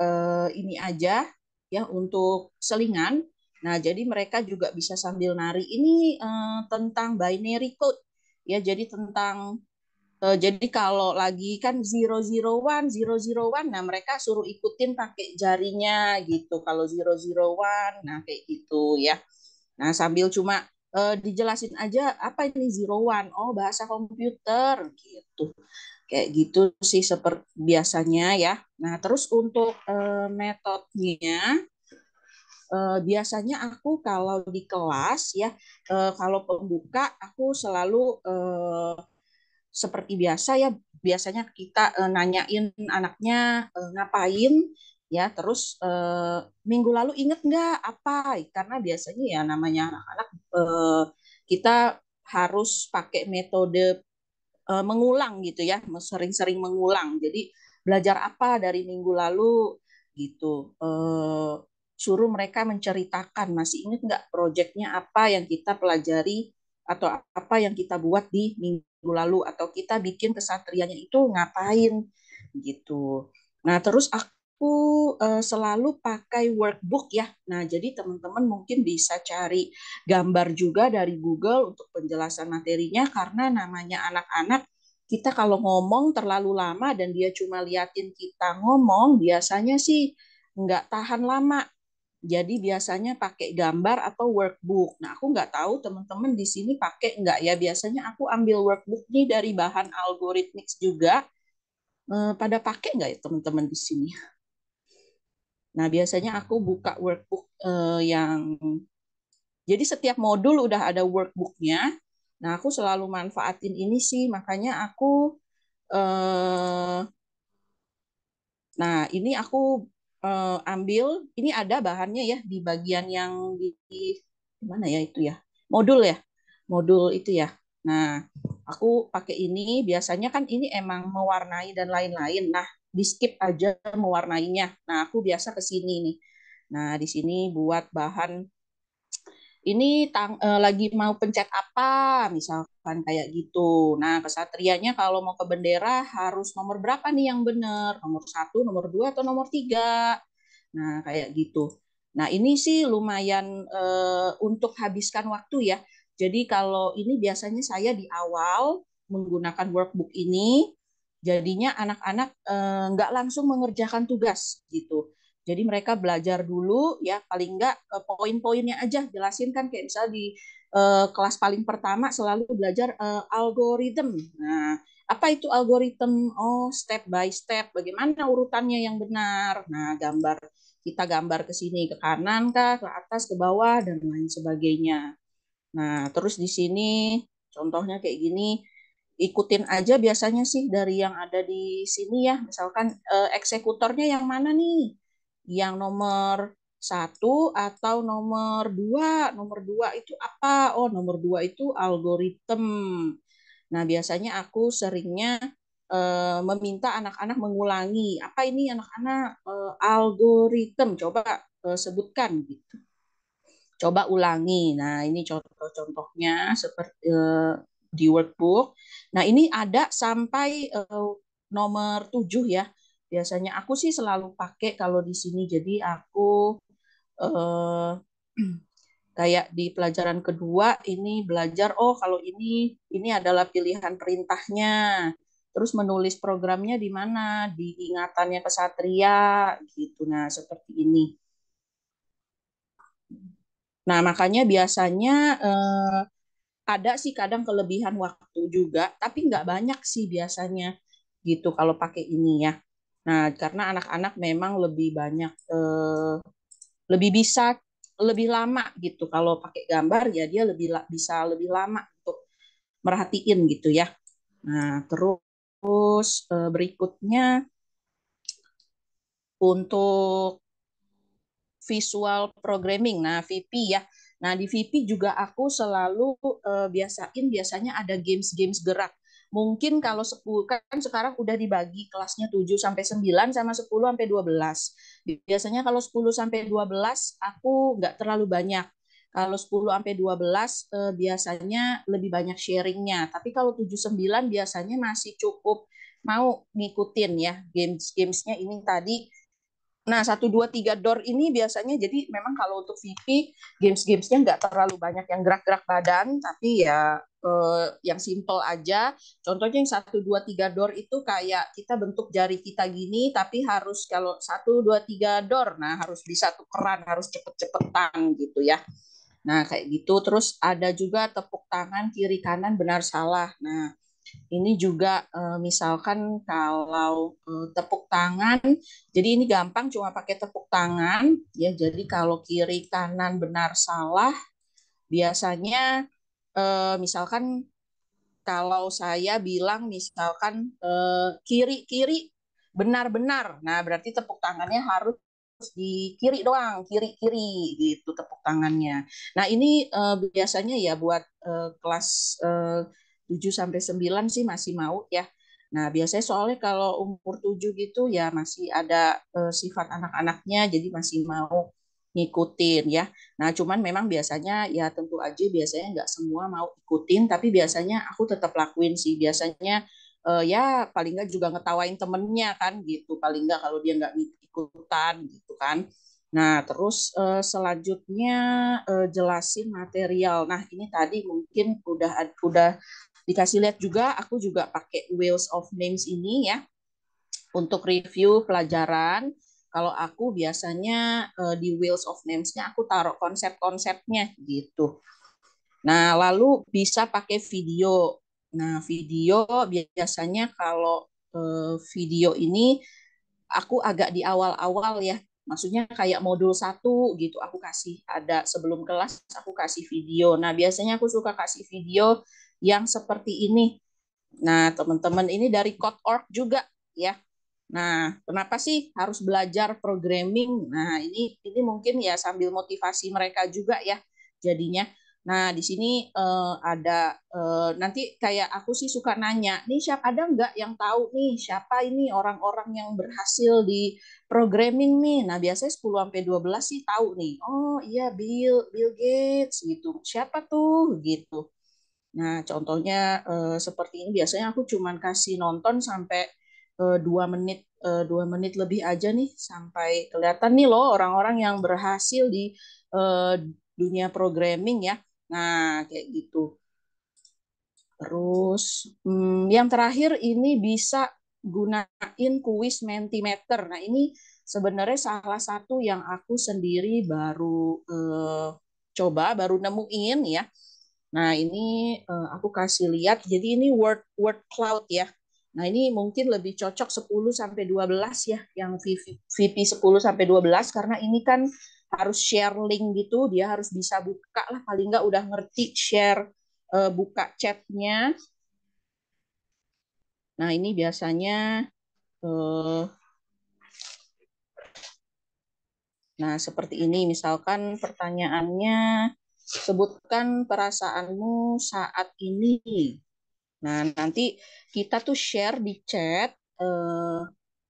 ini aja ya untuk selingan. Nah, jadi mereka juga bisa sambil nari. Ini tentang binary code ya. Jadi tentang jadi kalau lagi kan 001, 001, nah mereka suruh ikutin pakai jarinya gitu. Kalau 001, nah kayak gitu ya. Nah, sambil cuma dijelasin aja apa ini 01. Oh, bahasa komputer gitu. Kayak gitu sih seperti biasanya ya. Nah, terus untuk metodenya biasanya aku kalau di kelas ya kalau pembuka aku selalu seperti biasa ya biasanya kita nanyain anaknya ngapain ya terus minggu lalu inget nggak apa karena biasanya ya namanya anak-anak kita harus pakai metode mengulang gitu ya, sering-sering mengulang. Jadi belajar apa dari minggu lalu gitu. Suruh mereka menceritakan masih ingat nggak proyeknya apa yang kita pelajari atau apa yang kita buat di minggu lalu atau kita bikin kesatrianya itu ngapain gitu. Nah terus aku selalu pakai workbook ya. Nah jadi teman-teman mungkin bisa cari gambar juga dari Google untuk penjelasan materinya karena namanya anak-anak kita kalau ngomong terlalu lama dan dia cuma liatin kita ngomong biasanya sih nggak tahan lama. Jadi biasanya pakai gambar atau workbook. Nah aku nggak tahu teman-teman di sini pakai nggak ya. Biasanya aku ambil workbook nih dari bahan algoritmik juga. Pada pakai nggak ya teman-teman di sini? Nah biasanya aku buka workbook yang jadi setiap modul udah ada workbooknya. Nah, aku selalu manfaatin ini sih, makanya aku eh, nah ini aku ambil ini ada bahannya ya di bagian yang di mana ya itu ya modul ya modul itu ya. Nah, aku pakai ini biasanya kan ini emang mewarnai dan lain-lain. Nah, di skip aja mewarnainya. Nah, aku biasa ke sini nih. Nah, di sini buat bahan ini lagi mau pencet apa, misalkan kayak gitu. Nah, kesatrianya kalau mau ke bendera harus nomor berapa nih yang benar? Nomor 1, nomor 2, atau nomor 3? Nah, kayak gitu. Nah, ini sih lumayan untuk habiskan waktu ya. Jadi kalau ini biasanya saya di awal menggunakan workbook ini, jadinya anak-anak nggak langsung mengerjakan tugas gitu. Jadi mereka belajar dulu ya paling enggak poin-poinnya aja jelasin kan kayak misalnya di kelas paling pertama selalu belajar algoritma. Nah, apa itu algoritma? Oh, step by step bagaimana urutannya yang benar. Nah, kita gambar ke sini ke kanan kah, ke atas, ke bawah dan lain sebagainya. Nah, terus di sini contohnya kayak gini, ikutin aja biasanya sih dari yang ada di sini ya. Misalkan eksekutornya yang mana nih? Yang nomor 1 atau nomor 2? Nomor 2 itu apa? Oh, nomor 2 itu algoritma. Nah, biasanya aku seringnya meminta anak-anak mengulangi. Apa ini anak-anak algoritma? Coba sebutkan gitu. Coba ulangi. Nah, ini contoh-contohnya seperti di workbook. Nah, ini ada sampai nomor 7 ya. Biasanya aku sih selalu pakai kalau di sini. Jadi aku eh, kayak di pelajaran kedua ini belajar, oh kalau ini adalah pilihan perintahnya. Terus menulis programnya di mana? Di ingatannya kesatria gitu. Nah, seperti ini. Nah, makanya biasanya ada sih kadang kelebihan waktu juga, tapi nggak banyak sih biasanya gitu kalau pakai ini ya. Nah, karena anak-anak memang lebih banyak, lebih bisa, lebih lama gitu. Kalau pakai gambar ya dia bisa lebih lama untuk merhatiin gitu ya. Nah, terus berikutnya untuk visual programming. Nah, VP ya. Nah, di VP juga aku selalu biasanya ada games-games gerak. Mungkin kalau 10 kan sekarang udah dibagi kelasnya 7 sampai 9 sama 10 sampai 12. Biasanya kalau 10 sampai 12 aku nggak terlalu banyak. Kalau 10 sampai 12 biasanya lebih banyak sharingnya. Tapi kalau 7 9 biasanya masih cukup mau ngikutin ya games-gamesnya ini tadi. Nah, 1, 2, 3 door ini biasanya jadi memang kalau untuk VP games-gamesnya nggak terlalu banyak yang gerak-gerak badan, tapi ya yang simple aja. Contohnya yang 1, 2, 3 door itu kayak kita bentuk jari kita gini, tapi harus kalau 1, 2, 3 door, nah harus bisa tukeran, harus cepet-cepetan gitu ya. Nah, kayak gitu. Terus ada juga tepuk tangan kiri kanan benar salah. Nah, ini juga misalkan kalau tepuk tangan, jadi ini gampang cuma pakai tepuk tangan ya. Jadi kalau kiri kanan benar salah, biasanya misalkan kalau saya bilang misalkan kiri kiri benar-benar, nah berarti tepuk tangannya harus di kiri doang, kiri kiri gitu tepuk tangannya. Nah ini biasanya ya buat kelas 7 sampai 9 sih masih mau ya. Nah, biasanya soalnya kalau umur 7 gitu ya masih ada sifat anak-anaknya jadi masih mau ngikutin ya. Nah, cuman memang biasanya ya tentu aja biasanya nggak semua mau ikutin, tapi biasanya aku tetap lakuin sih. Biasanya ya paling nggak juga ngetawain temennya kan gitu. Paling nggak kalau dia nggak ikutan gitu kan. Nah, terus selanjutnya jelasin material. Nah, ini tadi mungkin udah dikasih lihat juga, aku juga pakai Wheels of Names ini ya untuk review pelajaran. Kalau aku biasanya di Wheels of Names-nya aku taruh konsep-konsepnya gitu. Nah, lalu bisa pakai video. Nah, video biasanya kalau video ini aku agak di awal-awal ya. Maksudnya kayak modul 1 gitu aku kasih ada sebelum kelas aku kasih video. Nah, biasanya aku suka kasih video yang seperti ini. Nah, teman-teman ini dari Code.org juga ya. Nah, kenapa sih harus belajar programming? Nah, ini mungkin ya sambil motivasi mereka juga ya. Jadinya Nah, di sini ada nanti kayak aku sih suka nanya, nih siapa ada nggak yang tahu nih siapa ini orang-orang yang berhasil di programming nih. Nah, biasanya 10 sampai 12 sih tahu nih. Oh, iya Bill Bill Gates gitu. Siapa tuh gitu. Nah, contohnya seperti ini biasanya aku cuman kasih nonton sampai 2 menit 2 menit lebih aja nih sampai kelihatan nih loh orang-orang yang berhasil di eh, dunia programming ya. Nah, kayak gitu. Terus yang terakhir ini bisa gunain kuis Mentimeter. Nah, ini sebenarnya salah satu yang aku sendiri baru nemuin ya. Nah, ini aku kasih lihat. Jadi ini word word cloud ya. Nah, ini mungkin lebih cocok 10 sampai 12 ya, yang VP 10 sampai 12 karena ini kan harus share link gitu, dia harus bisa buka lah paling nggak udah ngerti share buka chatnya. Nah, ini biasanya eh, nah seperti ini misalkan pertanyaannya sebutkan perasaanmu saat ini. Nah, nanti kita tuh share di chat eh,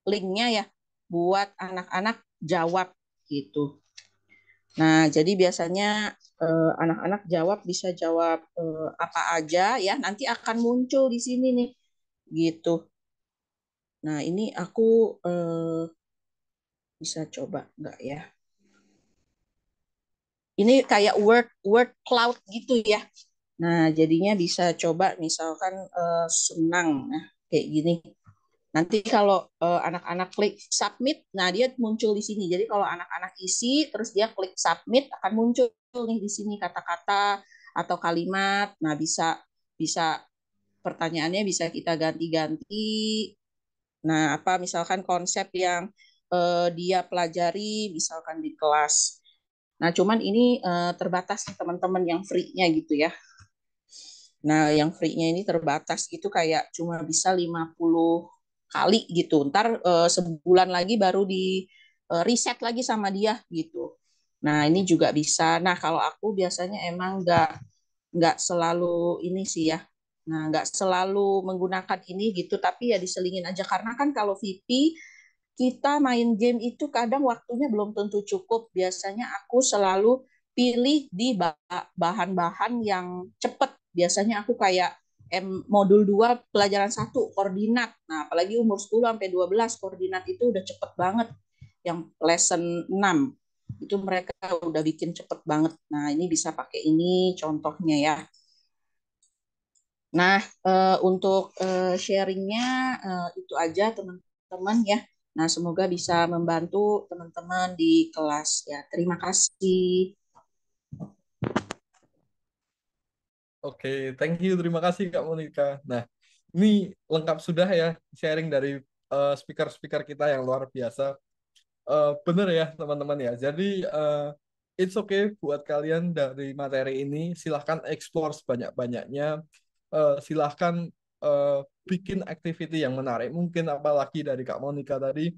linknya ya buat anak-anak jawab gitu. Nah, jadi biasanya anak-anak jawab bisa jawab apa aja ya, nanti akan muncul di sini nih gitu. Nah, ini aku bisa coba nggak ya? Ini kayak word word cloud gitu ya. Nah, jadinya bisa coba misalkan senang, nah kayak gini. Nanti kalau anak-anak klik submit, nah dia muncul di sini. Jadi kalau anak-anak isi, terus dia klik submit, akan muncul nih di sini kata-kata atau kalimat. Nah bisa bisa pertanyaannya bisa kita ganti-ganti. Nah apa misalkan konsep yang dia pelajari, misalkan di kelas. Nah cuman ini terbatas teman-teman yang free-nya gitu ya. Nah, yang free-nya ini terbatas gitu kayak cuma bisa 50 kali gitu. Ntar sebulan lagi baru di reset lagi sama dia gitu. Nah, ini juga bisa. Nah, kalau aku biasanya emang nggak selalu ini sih ya. Nah, nggak selalu menggunakan ini gitu, tapi ya diselingin aja. Karena kan kalau VP, kita main game itu kadang waktunya belum tentu cukup. Biasanya aku selalu pilih di bahan-bahan yang cepat. Biasanya aku kayak modul 2 pelajaran 1 koordinat. Nah, apalagi umur 10 sampai 12 koordinat itu udah cepet banget. Yang lesson 6 itu mereka udah bikin cepet banget. Nah, ini bisa pakai ini contohnya ya. Nah, untuk sharingnya itu aja teman-teman ya. Nah, semoga bisa membantu teman-teman di kelas ya. Terima kasih. Oke, thank you. Terima kasih Kak Monica. Nah, ini lengkap sudah ya sharing dari speaker-speaker kita yang luar biasa. Bener ya teman-teman ya. Jadi it's okay buat kalian dari materi ini. Silahkan explore sebanyak-banyaknya. Silahkan eh, bikin activity yang menarik. Mungkin apalagi dari Kak Monica tadi.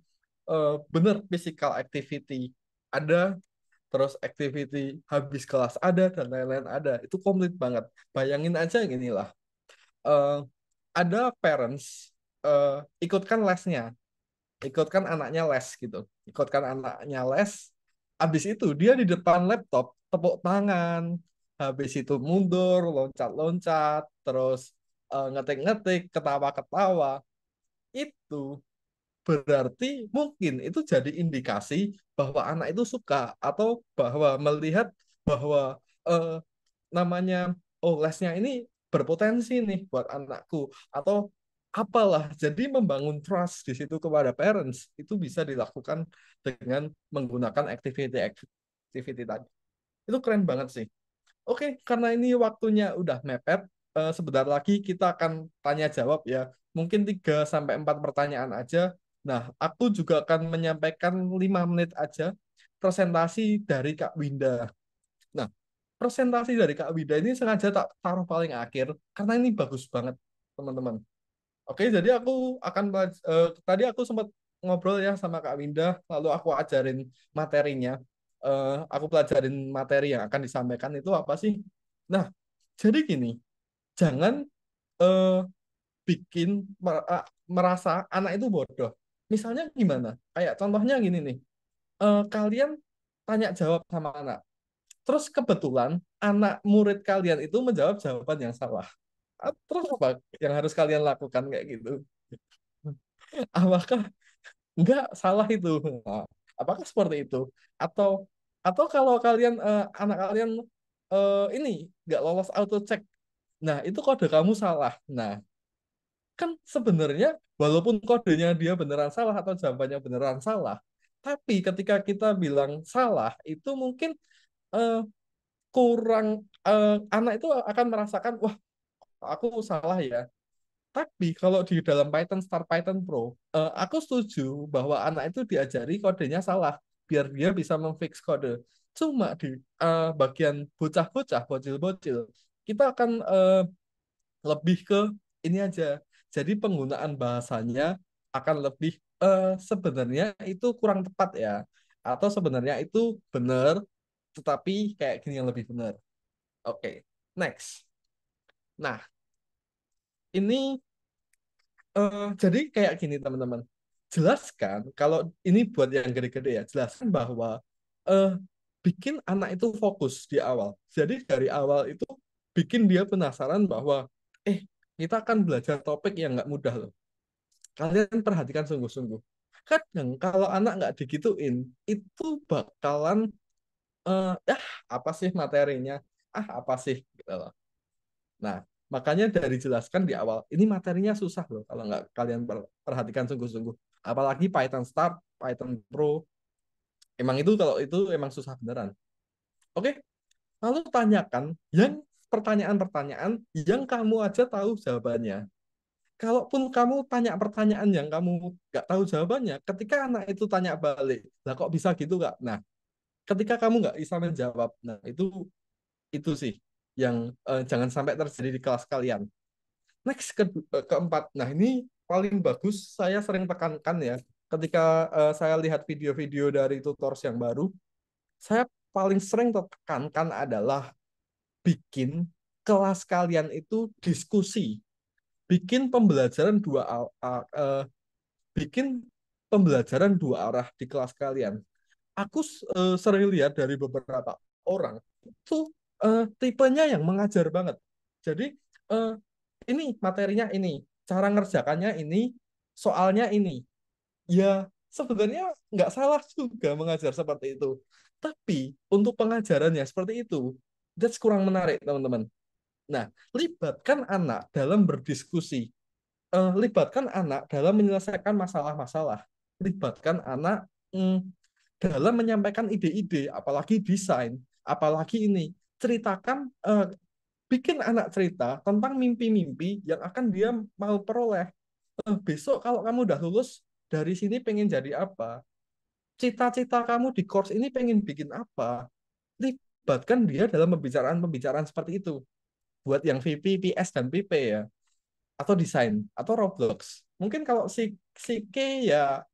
Bener physical activity ada, terus activity habis kelas ada, dan lain-lain ada. Itu komplit banget. Bayangin aja gini lah. eh, ada parents ikutkan lesnya, ikutkan anaknya les gitu, ikutkan anaknya les, habis itu dia di depan laptop tepuk tangan, habis itu mundur loncat-loncat, terus ngetik-ngetik, ketawa-ketawa, itu berarti mungkin itu jadi indikasi bahwa anak itu suka, atau bahwa melihat bahwa eh, namanya, oh lesnya ini berpotensi nih buat anakku, atau apalah. Jadi membangun trust di situ kepada parents itu bisa dilakukan dengan menggunakan activity tadi. Itu keren banget sih. Oke, karena ini waktunya udah mepet, sebentar lagi kita akan tanya jawab ya. Mungkin 3 sampai 4 pertanyaan aja. Nah, aku juga akan menyampaikan 5 menit aja presentasi dari Kak Winda. Nah, presentasi dari Kak Winda ini sengaja tak taruh paling akhir karena ini bagus banget, teman-teman. Oke, jadi aku akan tadi aku sempat ngobrol ya sama Kak Winda, lalu aku ajarin materinya. Aku pelajarin materi yang akan disampaikan itu apa sih? Nah, jadi gini, jangan eh, bikin merasa anak itu bodoh. Misalnya gimana? Kayak contohnya gini nih, kalian tanya jawab sama anak. Terus kebetulan anak murid kalian itu menjawab jawaban yang salah. Terus apa yang harus kalian lakukan kayak gitu? Apakah enggak salah itu? Nah, apakah seperti itu? Atau kalau kalian anak kalian ini nggak lolos auto check, nah itu kode kamu salah. Nah, kan sebenarnya walaupun kodenya dia beneran salah atau jawabannya beneran salah, tapi ketika kita bilang salah itu mungkin eh, kurang anak itu akan merasakan wah aku salah ya. Tapi kalau di dalam Python Start Python Pro, aku setuju bahwa anak itu diajari kodenya salah biar dia bisa memfix kode. Cuma di bagian bocah-bocah, bocil-bocil, kita akan lebih ke ini aja. Jadi penggunaan bahasanya akan lebih sebenarnya itu kurang tepat ya. Atau sebenarnya itu benar, tetapi kayak gini yang lebih benar. Oke, next. Nah, ini jadi kayak gini teman-teman. Jelaskan kalau ini buat yang gede-gede ya, jelaskan bahwa eh, bikin anak itu fokus di awal. Jadi dari awal itu bikin dia penasaran bahwa eh kita akan belajar topik yang nggak mudah loh. Kalian perhatikan sungguh-sungguh. Kadang kalau anak nggak digituin, itu bakalan ah apa sih materinya? Ah apa sih? Gitu loh. Nah, makanya dari jelaskan di awal, ini materinya susah loh kalau nggak kalian perhatikan sungguh-sungguh. Apalagi Python Start, Python Pro, emang itu kalau itu emang susah beneran. Oke, lalu tanyakan yang pertanyaan-pertanyaan yang kamu aja tahu jawabannya. Kalaupun kamu tanya pertanyaan yang kamu nggak tahu jawabannya, ketika anak itu tanya balik, lah kok bisa gitu nggak? Nah, ketika kamu nggak bisa menjawab, nah itu sih yang jangan sampai terjadi di kelas kalian. Next keempat, nah ini paling bagus saya sering tekankan ya ketika saya lihat video-video dari tutors yang baru, saya paling sering tekankan adalah bikin kelas kalian itu diskusi, bikin pembelajaran bikin pembelajaran dua arah di kelas kalian. Aku sering lihat dari beberapa orang itu tipenya yang mengajar banget. Jadi eh, ini materinya ini, cara ngerjakannya ini, soalnya ini. Ya sebenarnya nggak salah juga mengajar seperti itu. Tapi untuk pengajarannya seperti itu, that's kurang menarik teman-teman. Nah, libatkan anak dalam berdiskusi, libatkan anak dalam menyelesaikan masalah-masalah, libatkan anak dalam menyampaikan ide-ide, apalagi desain, apalagi ini, ceritakan, bikin anak cerita tentang mimpi-mimpi yang akan dia mau peroleh. Besok kalau kamu udah lulus dari sini pengen jadi apa? Cita-cita kamu di course ini pengen bikin apa? Libatkan dia dalam pembicaraan-pembicaraan seperti itu. Buat yang VP, PS, dan PP ya, atau desain atau Roblox. Mungkin kalau si K ya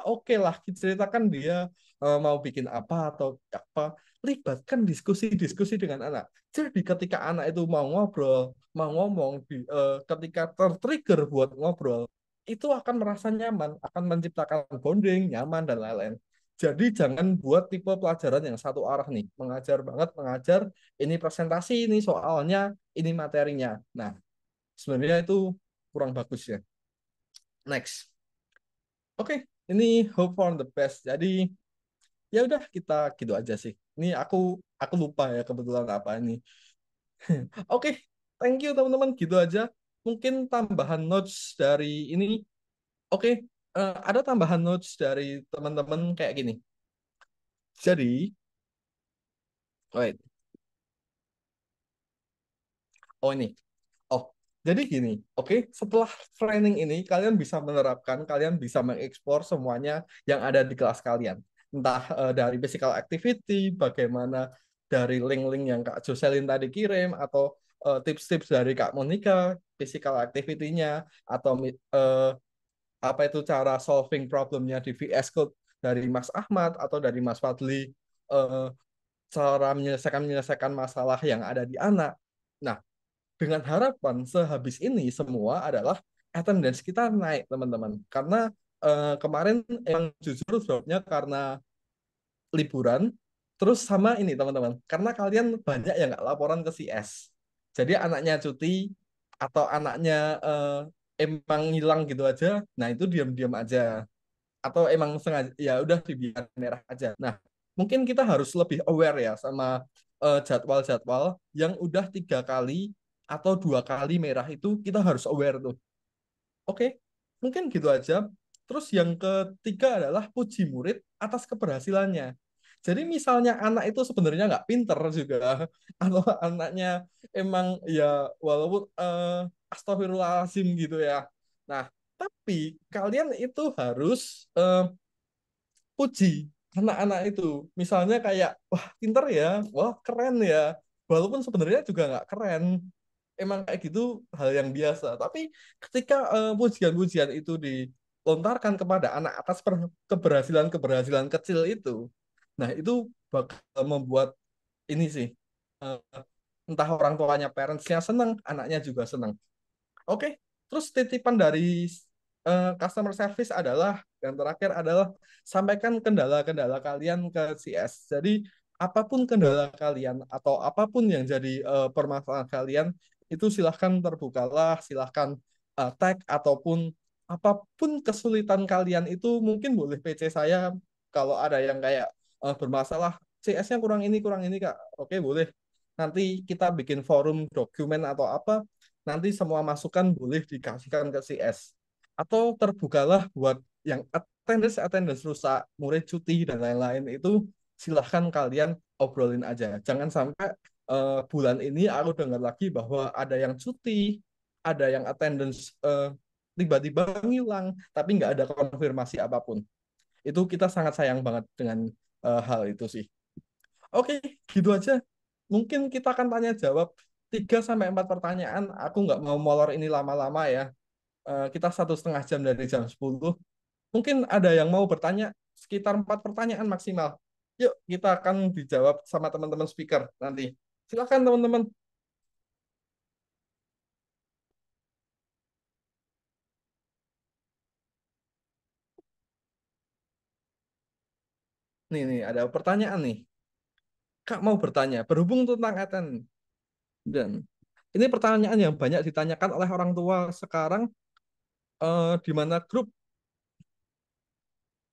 oke lah ceritakan dia mau bikin apa atau apa, libatkan diskusi-diskusi dengan anak. Jadi ketika anak itu mau ngobrol, mau ngomong ketika tertrigger buat ngobrol, itu akan merasa nyaman, akan menciptakan bonding, nyaman dan lain-lain. Jadi jangan buat tipe pelajaran yang satu arah nih, mengajar banget, mengajar ini presentasi, ini soalnya, ini materinya. Nah, sebenarnya itu kurang bagus ya. Next. Oke, ini hope for the best. Jadi ya udah kita gitu aja sih. Ini aku lupa ya kebetulan apa ini. Oke, thank you teman-teman. Gitu aja. Mungkin tambahan notes dari ini. Oke, ada tambahan notes dari teman-teman kayak gini. Jadi, wait. Oh ini. Oh, jadi gini, oke, setelah training ini kalian bisa menerapkan, kalian bisa mengekspor semuanya yang ada di kelas kalian. Entah dari physical activity, bagaimana dari link-link yang Kak Jocelyn tadi kirim, atau tips-tips dari Kak Monica, physical activity-nya, atau apa itu cara solving problemnya di VS Code dari Mas Ahmad atau dari Mas Fadli. cara menyelesaikan masalah yang ada di anak. Nah, dengan harapan sehabis ini semua adalah attendance kita naik, teman-teman. Karena kemarin yang jujur dropnya karena liburan, terus sama ini teman-teman, karena kalian banyak yang nggak laporan ke CS. Jadi anaknya cuti atau anaknya emang hilang gitu aja, nah itu diam-diam aja. Atau emang sengaja, ya udah dibiarkan merah aja. Nah, mungkin kita harus lebih aware ya sama jadwal-jadwal yang udah 3 kali atau 2 kali merah itu kita harus aware tuh. Oke, mungkin gitu aja. Terus yang ketiga adalah puji murid atas keberhasilannya. Jadi misalnya anak itu sebenarnya nggak pinter juga, atau anaknya emang ya walaupun astagfirullahaladzim gitu ya. Nah, tapi kalian itu harus puji anak-anak itu. Misalnya kayak, wah pinter ya, wah keren ya. Walaupun sebenarnya juga nggak keren, emang kayak gitu hal yang biasa. Tapi ketika pujian-pujian itu dilontarkan kepada anak atas keberhasilan-keberhasilan kecil itu, nah itu bakal membuat ini sih, eh, entah orang tuanya, parents-nya senang, anaknya juga senang. Oke, terus titipan dari customer service adalah yang terakhir adalah sampaikan kendala-kendala kalian ke CS. Jadi apapun kendala kalian atau apapun yang jadi permasalahan kalian itu silahkan terbukalah, silahkan tag ataupun apapun kesulitan kalian itu mungkin boleh PC saya kalau ada yang kayak bermasalah CS-nya kurang ini Kak. Oke, boleh. Nanti kita bikin forum dokumen atau apa, nanti semua masukan boleh dikasihkan ke CS. Atau terbukalah buat yang attendance rusak, murid cuti, dan lain-lain itu silahkan kalian obrolin aja. Jangan sampai bulan ini aku dengar lagi bahwa ada yang cuti, ada yang attendance tiba-tiba ngilang, tapi nggak ada konfirmasi apapun. Itu kita sangat sayang banget dengan hal itu sih. Oke, gitu aja. Mungkin kita akan tanya jawab 3 sampai 4 pertanyaan. Aku nggak mau molor ini lama-lama ya. Kita 1,5 jam dari jam 10. Mungkin ada yang mau bertanya sekitar 4 pertanyaan maksimal. Yuk, kita akan dijawab sama teman-teman speaker nanti. Silakan teman-teman. Nih, ada pertanyaan nih. Kak mau bertanya, berhubung tentang attendance. Dan ini pertanyaan yang banyak ditanyakan oleh orang tua sekarang, di mana grup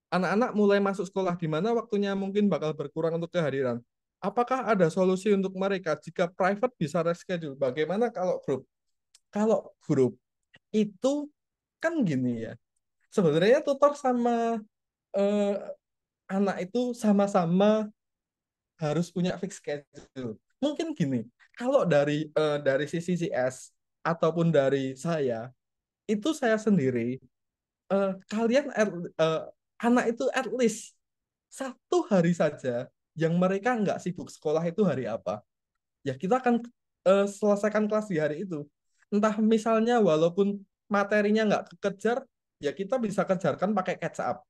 anak-anak mulai masuk sekolah, di mana waktunya mungkin bakal berkurang untuk kehadiran. Apakah ada solusi untuk mereka jika private bisa reschedule? Bagaimana kalau grup? Kalau grup itu kan gini ya. Sebenarnya tutor sama eh, anak itu sama-sama harus punya fixed schedule. Mungkin gini, kalau dari sisi CS ataupun dari saya, itu saya sendiri, kalian anak itu at least 1 hari saja yang mereka nggak sibuk sekolah itu hari apa? Ya kita akan selesaikan kelas di hari itu. Entah misalnya walaupun materinya nggak kekejar, ya kita bisa kejarkan pakai catch up.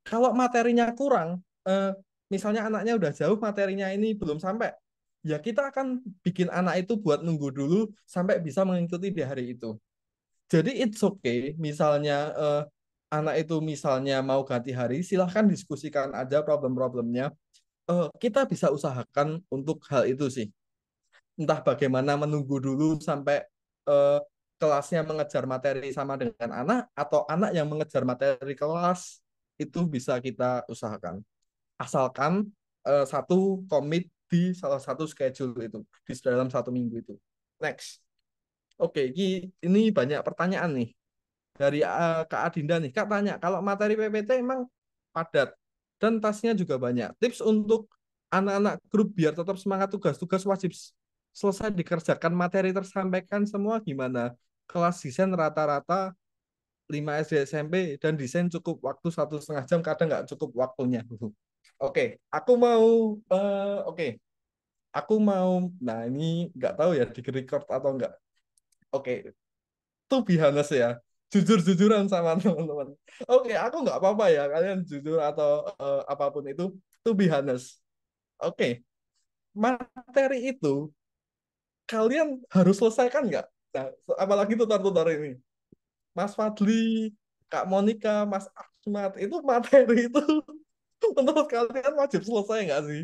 Kalau materinya kurang, misalnya anaknya udah jauh materinya ini belum sampai, ya kita akan bikin anak itu buat nunggu dulu sampai bisa mengikuti di hari itu. Jadi it's okay, misalnya anak itu misalnya mau ganti hari, silahkan diskusikan aja problem-problemnya. Kita bisa usahakan untuk hal itu sih. Entah bagaimana menunggu dulu sampai eh, kelasnya mengejar materi sama dengan anak, atau anak yang mengejar materi kelas, itu bisa kita usahakan. Asalkan satu komit di salah satu schedule itu, di dalam 1 minggu itu. Next. Oke, ini banyak pertanyaan nih dari Kak Adinda nih. Kak tanya, kalau materi PPT emang padat dan tasnya juga banyak. Tips untuk anak-anak grup biar tetap semangat, tugas-tugas wajib selesai dikerjakan, materi tersampaikan semua gimana? Kelas desain rata-rata 5 SD SMP dan desain cukup waktu 1,5 jam, kadang nggak cukup waktunya. Oke, oke, aku mau, nah ini nggak tahu ya di record atau enggak. Oke, tuh be honest ya, jujur-jujuran sama teman-teman. Oke, aku nggak apa-apa ya kalian jujur atau apapun itu, tuh be honest. Oke, materi itu kalian harus selesaikan nggak? Nah, apalagi tutor-tutor ini. Mas Fadli, Kak Monica, Mas Ahmad, itu materi itu menurut kalian wajib selesai nggak sih?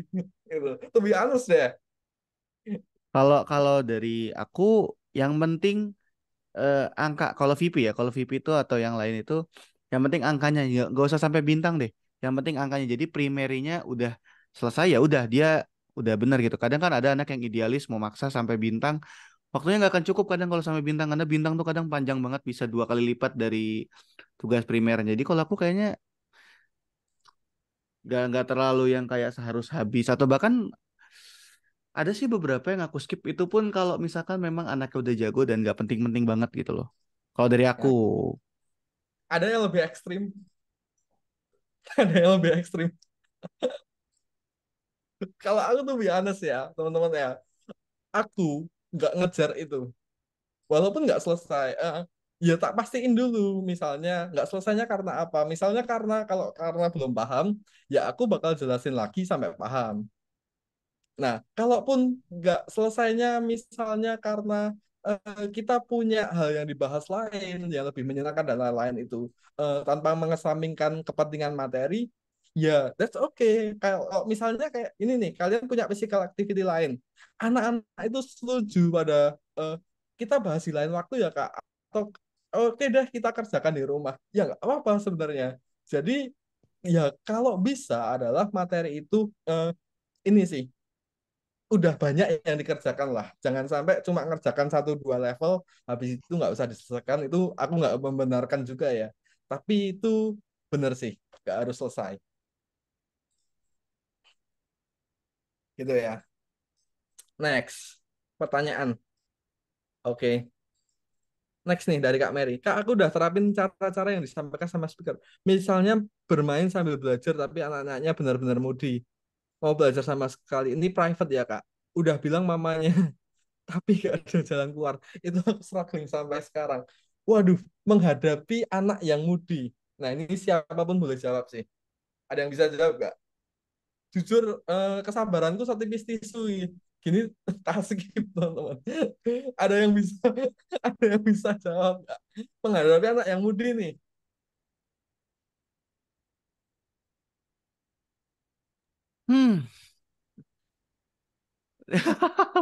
Gitu. Lebih halus deh. Kalau kalau dari aku yang penting angka kalau VP ya, kalau VP itu atau yang lain itu yang penting angkanya ya nggak usah sampai bintang deh. Yang penting angkanya. Jadi primerinya udah selesai ya udah dia udah benar gitu. Kadang kan ada anak yang idealis mau maksa sampai bintang, waktunya nggak akan cukup kadang kalau sampai bintang karena bintang tuh kadang panjang banget bisa 2 kali lipat dari tugas primer. Jadi kalau aku kayaknya nggak terlalu yang kayak seharus habis atau bahkan ada sih beberapa yang aku skip itu pun kalau misalkan memang anaknya udah jago dan nggak penting-penting banget gitu loh. Kalau dari aku, Ya, ada yang lebih ekstrim, ada yang lebih ekstrim. Kalau aku tuh biasa ya, teman-teman ya, aku nggak ngejar itu. Walaupun nggak selesai, ya tak pastiin dulu. Misalnya nggak selesainya karena apa? Misalnya karena belum paham, ya aku bakal jelasin lagi sampai paham. Nah, kalaupun nggak selesainya misalnya karena kita punya hal yang dibahas lain yang lebih menyenangkan dan lain-lain itu tanpa mengesampingkan kepentingan materi, ya that's okay. Kalau misalnya kayak ini nih, kalian punya physical activity lain, anak-anak itu setuju pada eh, kita bahas di lain waktu ya Kak, atau oke deh kita kerjakan di rumah, ya nggak apa-apa sebenarnya. Jadi ya kalau bisa adalah materi itu ini sih udah banyak yang dikerjakan lah. Jangan sampai cuma ngerjakan 1-2 level, habis itu nggak usah diselesaikan. Itu aku nggak membenarkan juga ya. Tapi itu benar sih, nggak harus selesai. Gitu ya. Next, pertanyaan. Oke. Next nih dari Kak Mary. Kak, aku udah terapin cara-cara yang disampaikan sama speaker. Misalnya bermain sambil belajar, tapi anak-anaknya benar-benar moody. Mau belajar sama sekali. Ini private ya, Kak. Udah bilang mamanya tapi gak ada jalan keluar. Itu aku struggling sampai sekarang. Waduh, menghadapi anak yang mudi. Nah, ini siapapun boleh jawab sih. Ada yang bisa jawab gak? Jujur, kesabaranku setipis tisu. Gini, tas gitu, teman-teman. Ada yang bisa, ada yang bisa jawab gak? Menghadapi anak yang mudi nih. hmm,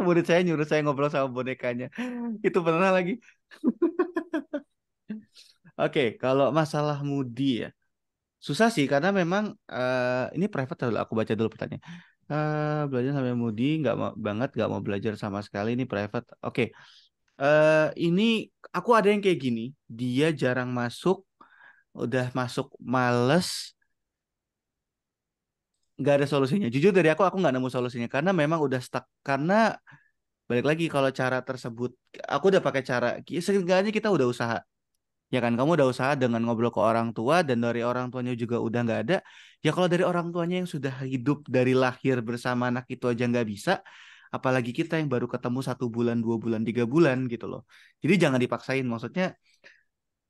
murid saya nyuruh saya ngobrol sama bonekanya. Itu pernah lagi. Oke, kalau masalah Moody ya, susah sih karena memang ini private dulu. Aku baca dulu pertanyaan. Belajar sampai Moody nggak mau banget, nggak mau belajar sama sekali. Ini private. Oke, ini aku ada yang kayak gini. Dia jarang masuk, udah masuk males, nggak ada solusinya. Jujur dari aku nggak nemu solusinya karena memang udah stuck. Karena balik lagi kalau cara tersebut, aku udah pakai cara. Seenggaknya kita udah usaha. Ya kan, kamu udah usaha dengan ngobrol ke orang tua dan dari orang tuanya juga udah nggak ada. Ya kalau dari orang tuanya yang sudah hidup dari lahir bersama anak itu aja nggak bisa, apalagi kita yang baru ketemu 1 bulan, 2 bulan, 3 bulan gitu loh. Jadi jangan dipaksain. Maksudnya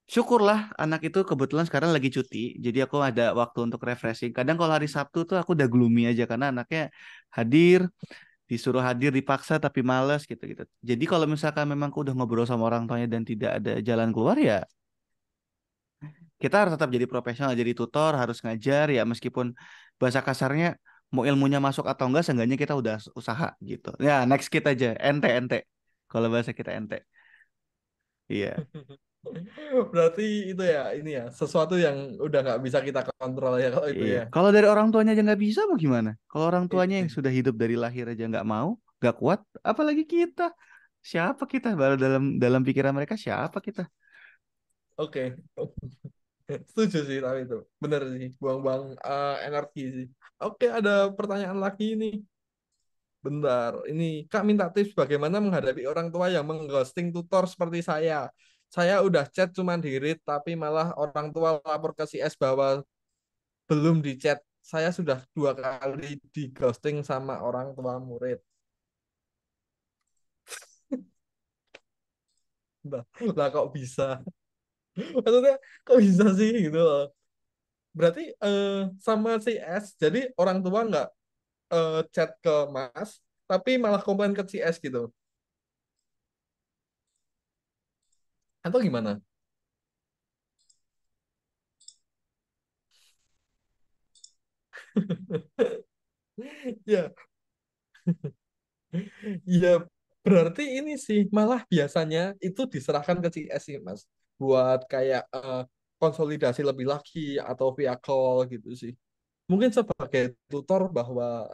syukurlah anak itu kebetulan sekarang lagi cuti. Jadi aku ada waktu untuk refreshing. Kadang kalau hari Sabtu tuh aku udah gloomy aja karena anaknya hadir, disuruh hadir dipaksa tapi males gitu-gitu. Jadi kalau misalkan memang aku udah ngobrol sama orang tuanya dan tidak ada jalan keluar ya kita harus tetap jadi profesional, jadi tutor, harus ngajar ya meskipun bahasa kasarnya mau ilmunya masuk atau enggak, seenggaknya kita udah usaha gitu. Ya, next kita aja, ente ente. Kalau bahasa kita ente. Iya. Berarti itu ya, ini ya, sesuatu yang udah nggak bisa kita kontrol ya kalau itu Iya. ya. Kalau dari orang tuanya aja nggak bisa mau gimana? Kalau orang Iya tuanya yang sih. sudah hidup dari lahir aja nggak mau, nggak kuat, apalagi kita. Siapa kita? Baru dalam dalam pikiran mereka siapa kita? Oke. Setuju sih tapi itu. Bener sih, buang-buang energi sih. Oke, ada pertanyaan lagi nih. Bentar, ini Kak minta tips bagaimana menghadapi orang tua yang mengghosting tutor seperti saya. Saya udah chat cuma di read, tapi malah orang tua lapor ke CS bahwa belum di chat. Saya sudah 2 kali di ghosting sama orang tua murid. Lah, lah kok bisa? Maksudnya kok bisa sih gitu loh. Berarti sama CS, jadi orang tua nggak chat ke Mas, tapi malah komplain ke CS gitu. Atau gimana? Ya, ya berarti ini sih malah biasanya itu diserahkan ke CS sih Mas buat kayak konsolidasi lebih lagi atau via call gitu sih. Mungkin sebagai tutor bahwa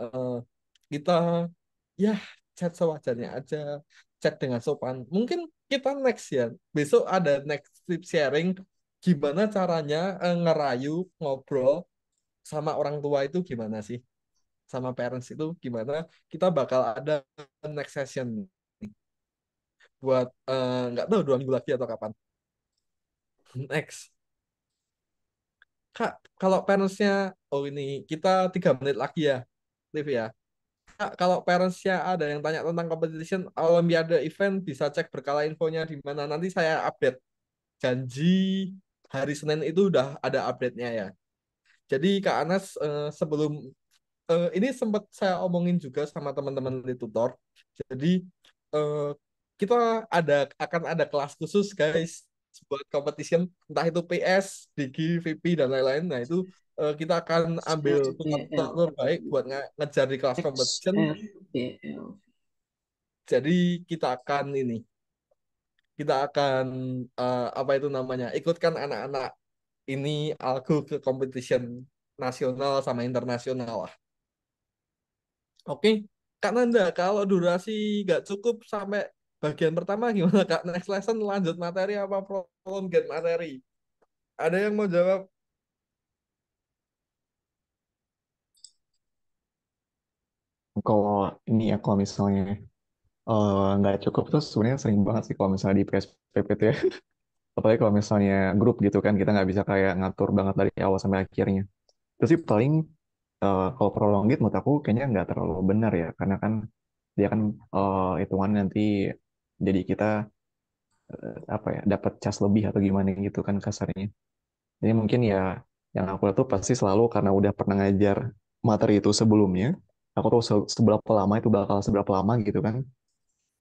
kita ya chat sewajarnya aja, chat dengan sopan. Mungkin kita next ya, besok ada next tip sharing gimana caranya ngerayu ngobrol sama orang tua itu gimana sih, sama parents itu gimana. Kita bakal ada next session buat nggak tahu 2 minggu lagi atau kapan. Next, Kak, kalau parentsnya, oh ini kita 3 menit lagi ya, Liv ya. Kak, kalau parentsnya ada yang tanya tentang competition Olimpiade event, bisa cek berkala infonya di mana. Nanti saya update. Janji hari Senin itu udah ada update-nya ya. Jadi Kak Anas, sebelum ini sempat saya omongin juga sama teman-teman di tutor. Jadi eh, kita akan ada kelas khusus guys buat competition, entah itu PS, Digi, VP dan lain-lain. Nah itu kita akan ambil tutor XRBL, terbaik buat ngejar di kelas competition. XRBL. Jadi kita akan apa itu namanya, ikutkan anak-anak ini algo ke competition nasional sama internasional lah. Oke, Kak Nanda, kalau durasi nggak cukup sampai bagian pertama gimana Kak? Next lesson lanjut materi apa prolongate materi? Ada yang mau jawab? Kalau ini ya, kalau misalnya nggak cukup tuh sebenarnya sering banget sih kalau misalnya di PSPP tuh ya. Apalagi kalau misalnya grup gitu kan, kita nggak bisa kayak ngatur banget dari awal sampai akhirnya. Terus sih paling kalau prolongit menurut aku kayaknya nggak terlalu benar ya, karena kan dia kan hitungan nanti jadi kita apa ya, dapat cas lebih atau gimana gitu kan kasarnya. Jadi mungkin ya yang aku lihat tuh pasti selalu karena udah pernah ngajar materi itu sebelumnya, aku tahu seberapa lama itu bakal seberapa lama gitu kan.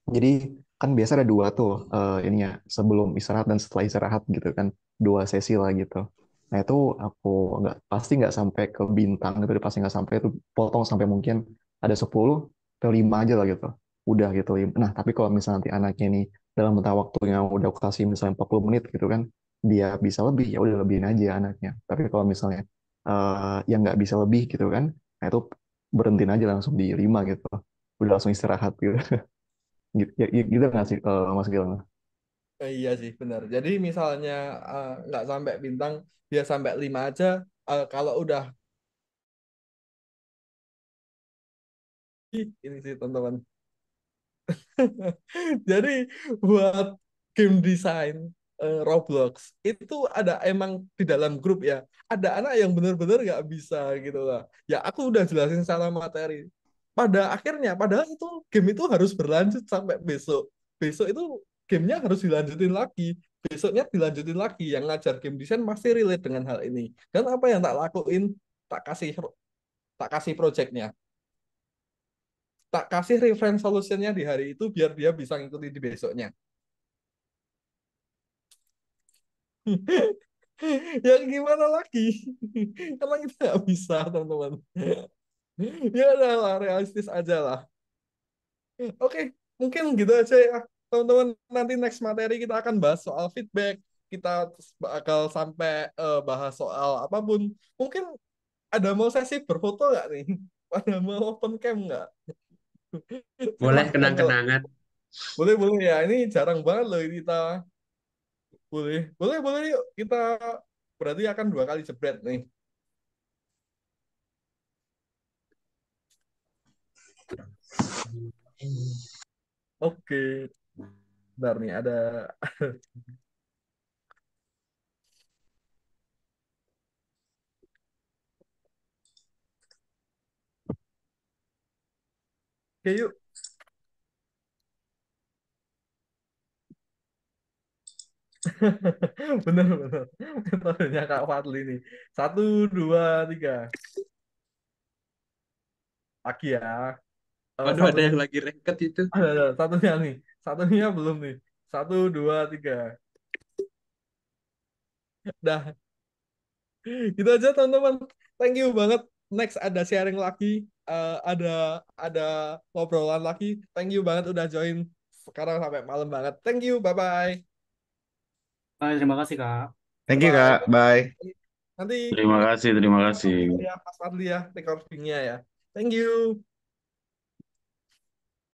Jadi kan biasa ada dua tuh ininya, sebelum istirahat dan setelah istirahat gitu kan, dua sesi lah gitu. Nah itu aku pasti nggak sampai ke bintang itu, pasti nggak sampai itu, potong sampai mungkin ada 10 atau 5 aja lah gitu. Udah gitu. Nah tapi kalau misalnya nanti anaknya ini dalam rentang waktunya udah aku kasih misalnya 40 menit gitu kan, dia bisa lebih, ya udah lebihin aja anaknya. Tapi kalau misalnya yang nggak bisa lebih gitu kan, nah itu berhentiin aja langsung di 5 gitu. Udah langsung istirahat gitu. Gitu, gitu nggak sih Mas Gilang? Iya sih benar. Jadi misalnya nggak sampai bintang, dia sampai 5 aja. Kalau udah ini sih teman-teman. Jadi buat game design Roblox itu ada emang di dalam grup ya. Ada anak yang benar-benar nggak bisa gitu lah. Ya aku udah jelasin salah materi. Pada akhirnya, padahal itu game itu harus berlanjut sampai besok. Besok itu gamenya harus dilanjutin lagi. Besoknya dilanjutin lagi. Yang ngajar game design pasti relate dengan hal ini. Dan apa yang tak lakuin, tak kasih tak kasih projectnya, tak kasih reference solutionnya di hari itu biar dia bisa ngikutin di besoknya. Ya gimana lagi? Emang kita nggak bisa, teman-teman. Ya udah lah, realistis aja lah. Oke, mungkin gitu aja ya. Teman-teman, nanti next materi kita akan bahas soal feedback. Kita bakal sampai bahas soal apapun. Mungkin ada mau sesi berfoto nggak nih? Ada mau open cam nggak? Boleh Silahkan kalau kenang-kenangan. boleh boleh ya. Ini jarang banget loh ini kita. Boleh, boleh, boleh yuk. Kita berarti akan 2 kali jebret nih. Oke, bentar nih ada. Oke yuk. Bener bener. Metodenya Kak Fadli nih. 1, 2, 3. Lagi ya. Waduh, ada Satunya, yang lagi reket itu. ada, satunya nih. Satunya belum nih. 1, 2, 3. Dah, gitu aja teman-teman. Thank you banget. Next ada sharing lagi, ada ngobrolan lagi. Thank you banget udah join sekarang sampai malam banget. Thank you, bye bye, Terima kasih, Kak. bye Thank you bye. Kak, bye. Nanti Terima kasih, terima kasih. ya Mas Fadli ya recordingnya ya. Thank you.